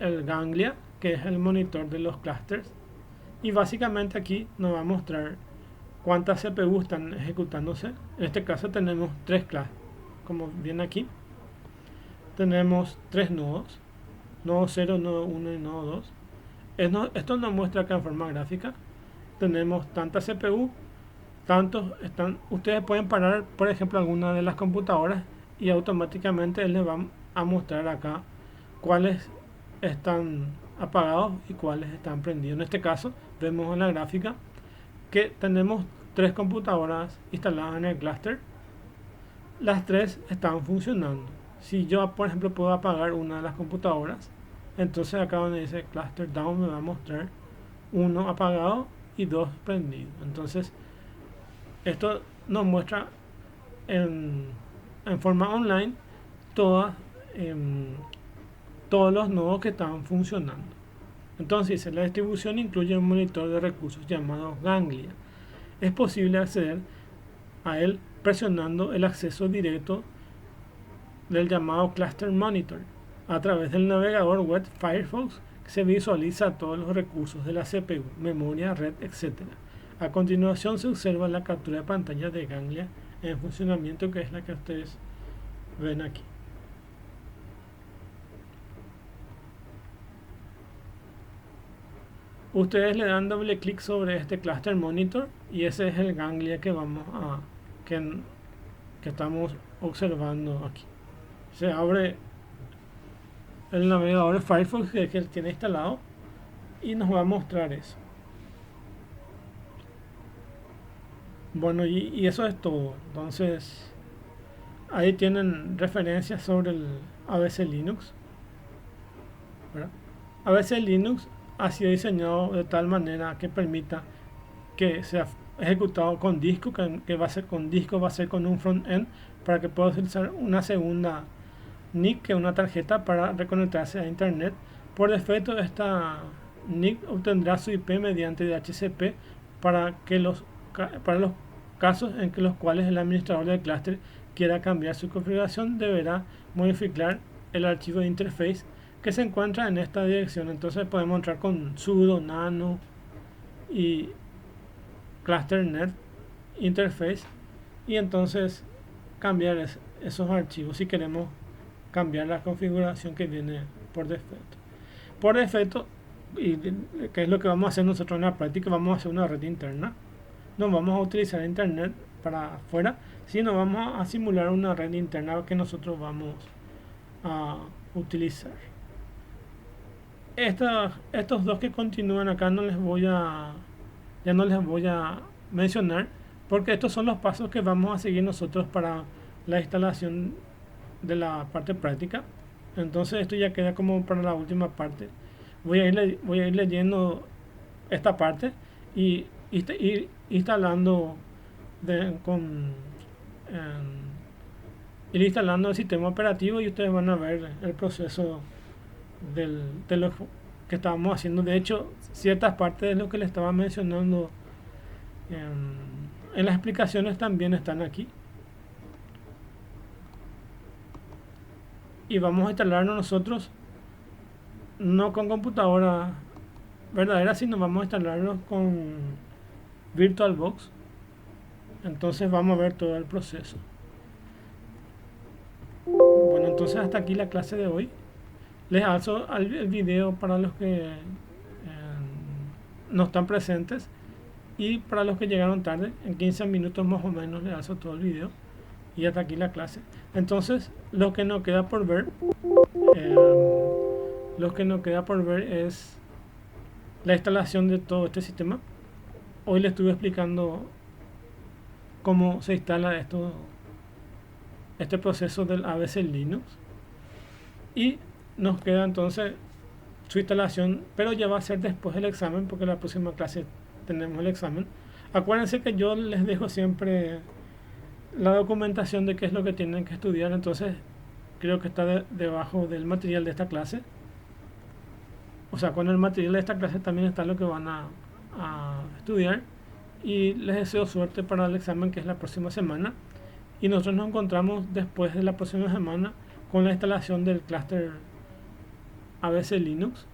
el Ganglia, que es el monitor de los clusters, y básicamente aquí nos va a mostrar cuántas CPU están ejecutándose. En este caso tenemos 3 clusters, como viene aquí. Tenemos 3 nodos, nodo 0, nodo 1 y nodo 2. Esto nos muestra acá en forma gráfica. Tenemos tantas CPU, ustedes pueden parar, por ejemplo, alguna de las computadoras y automáticamente él les va a mostrar acá cuáles están apagados y cuáles están prendidos. En este caso, vemos en la gráfica que tenemos 3 computadoras instaladas en el clúster. Las 3 están funcionando. Si yo, por ejemplo, puedo apagar una de las computadoras, entonces acá donde dice cluster down me va a mostrar 1 apagado y 2 prendido. Entonces esto nos muestra en forma online todos los nodos que están funcionando. Entonces la distribución incluye un monitor de recursos llamado Ganglia. Es posible acceder a él presionando el acceso directo del llamado Cluster Monitor. A través del navegador web Firefox se visualiza todos los recursos de la CPU, memoria, red, etc. A continuación se observa la captura de pantalla de Ganglia en funcionamiento, que es la que ustedes ven aquí. Ustedes le dan doble clic sobre este Cluster Monitor y ese es el Ganglia que que estamos observando aquí. Se abre el navegador de Firefox que tiene instalado y nos va a mostrar eso. Bueno, y eso es todo. Entonces ahí tienen referencias sobre el ABC Linux, ¿verdad? ABC Linux ha sido diseñado de tal manera que permita que sea ejecutado con disco, que va a ser con disco, va a ser con un front-end, para que pueda utilizar una segunda NIC, que es una tarjeta para reconectarse a internet. Por defecto esta NIC obtendrá su IP mediante DHCP para los casos en los cuales el administrador del clúster quiera cambiar su configuración. Deberá modificar el archivo de interface que se encuentra en esta dirección. Entonces podemos entrar con sudo nano y clusternet interface y entonces cambiar esos archivos si queremos cambiar la configuración que viene por defecto. Por defecto ¿qué es lo que vamos a hacer nosotros en la práctica? Vamos a hacer una red interna. No vamos a utilizar internet para afuera, sino vamos a simular una red interna que nosotros vamos a utilizar. Estos dos que continúan acá ya no les voy a mencionar, porque estos son los pasos que vamos a seguir nosotros para la instalación de la parte práctica. Entonces esto ya queda como para la última parte. Voy a ir leyendo esta parte y ir instalando ir instalando el sistema operativo, y ustedes van a ver el proceso de lo que estábamos haciendo. De hecho, ciertas partes de lo que les estaba mencionando en las explicaciones también están aquí. Y vamos a instalarnos nosotros no con computadora verdadera, sino vamos a instalarnos con VirtualBox. Entonces vamos a ver todo el proceso. Bueno, entonces hasta aquí la clase de hoy. Les alzo el video para los que no están presentes, y para los que llegaron tarde, en 15 minutos más o menos les alzo todo el video. Y hasta aquí la clase. Entonces lo que nos queda por ver es la instalación de todo este sistema. Hoy les estuve explicando cómo se instala este proceso del ABC Linux, y nos queda entonces su instalación, pero ya va a ser después del examen, porque la próxima clase tenemos el examen. Acuérdense que yo les dejo siempre la documentación de qué es lo que tienen que estudiar, entonces creo que está debajo del material de esta clase. O sea, con el material de esta clase también está lo que van a estudiar, y les deseo suerte para el examen, que es la próxima semana, y nosotros nos encontramos después de la próxima semana con la instalación del clúster ABC Linux.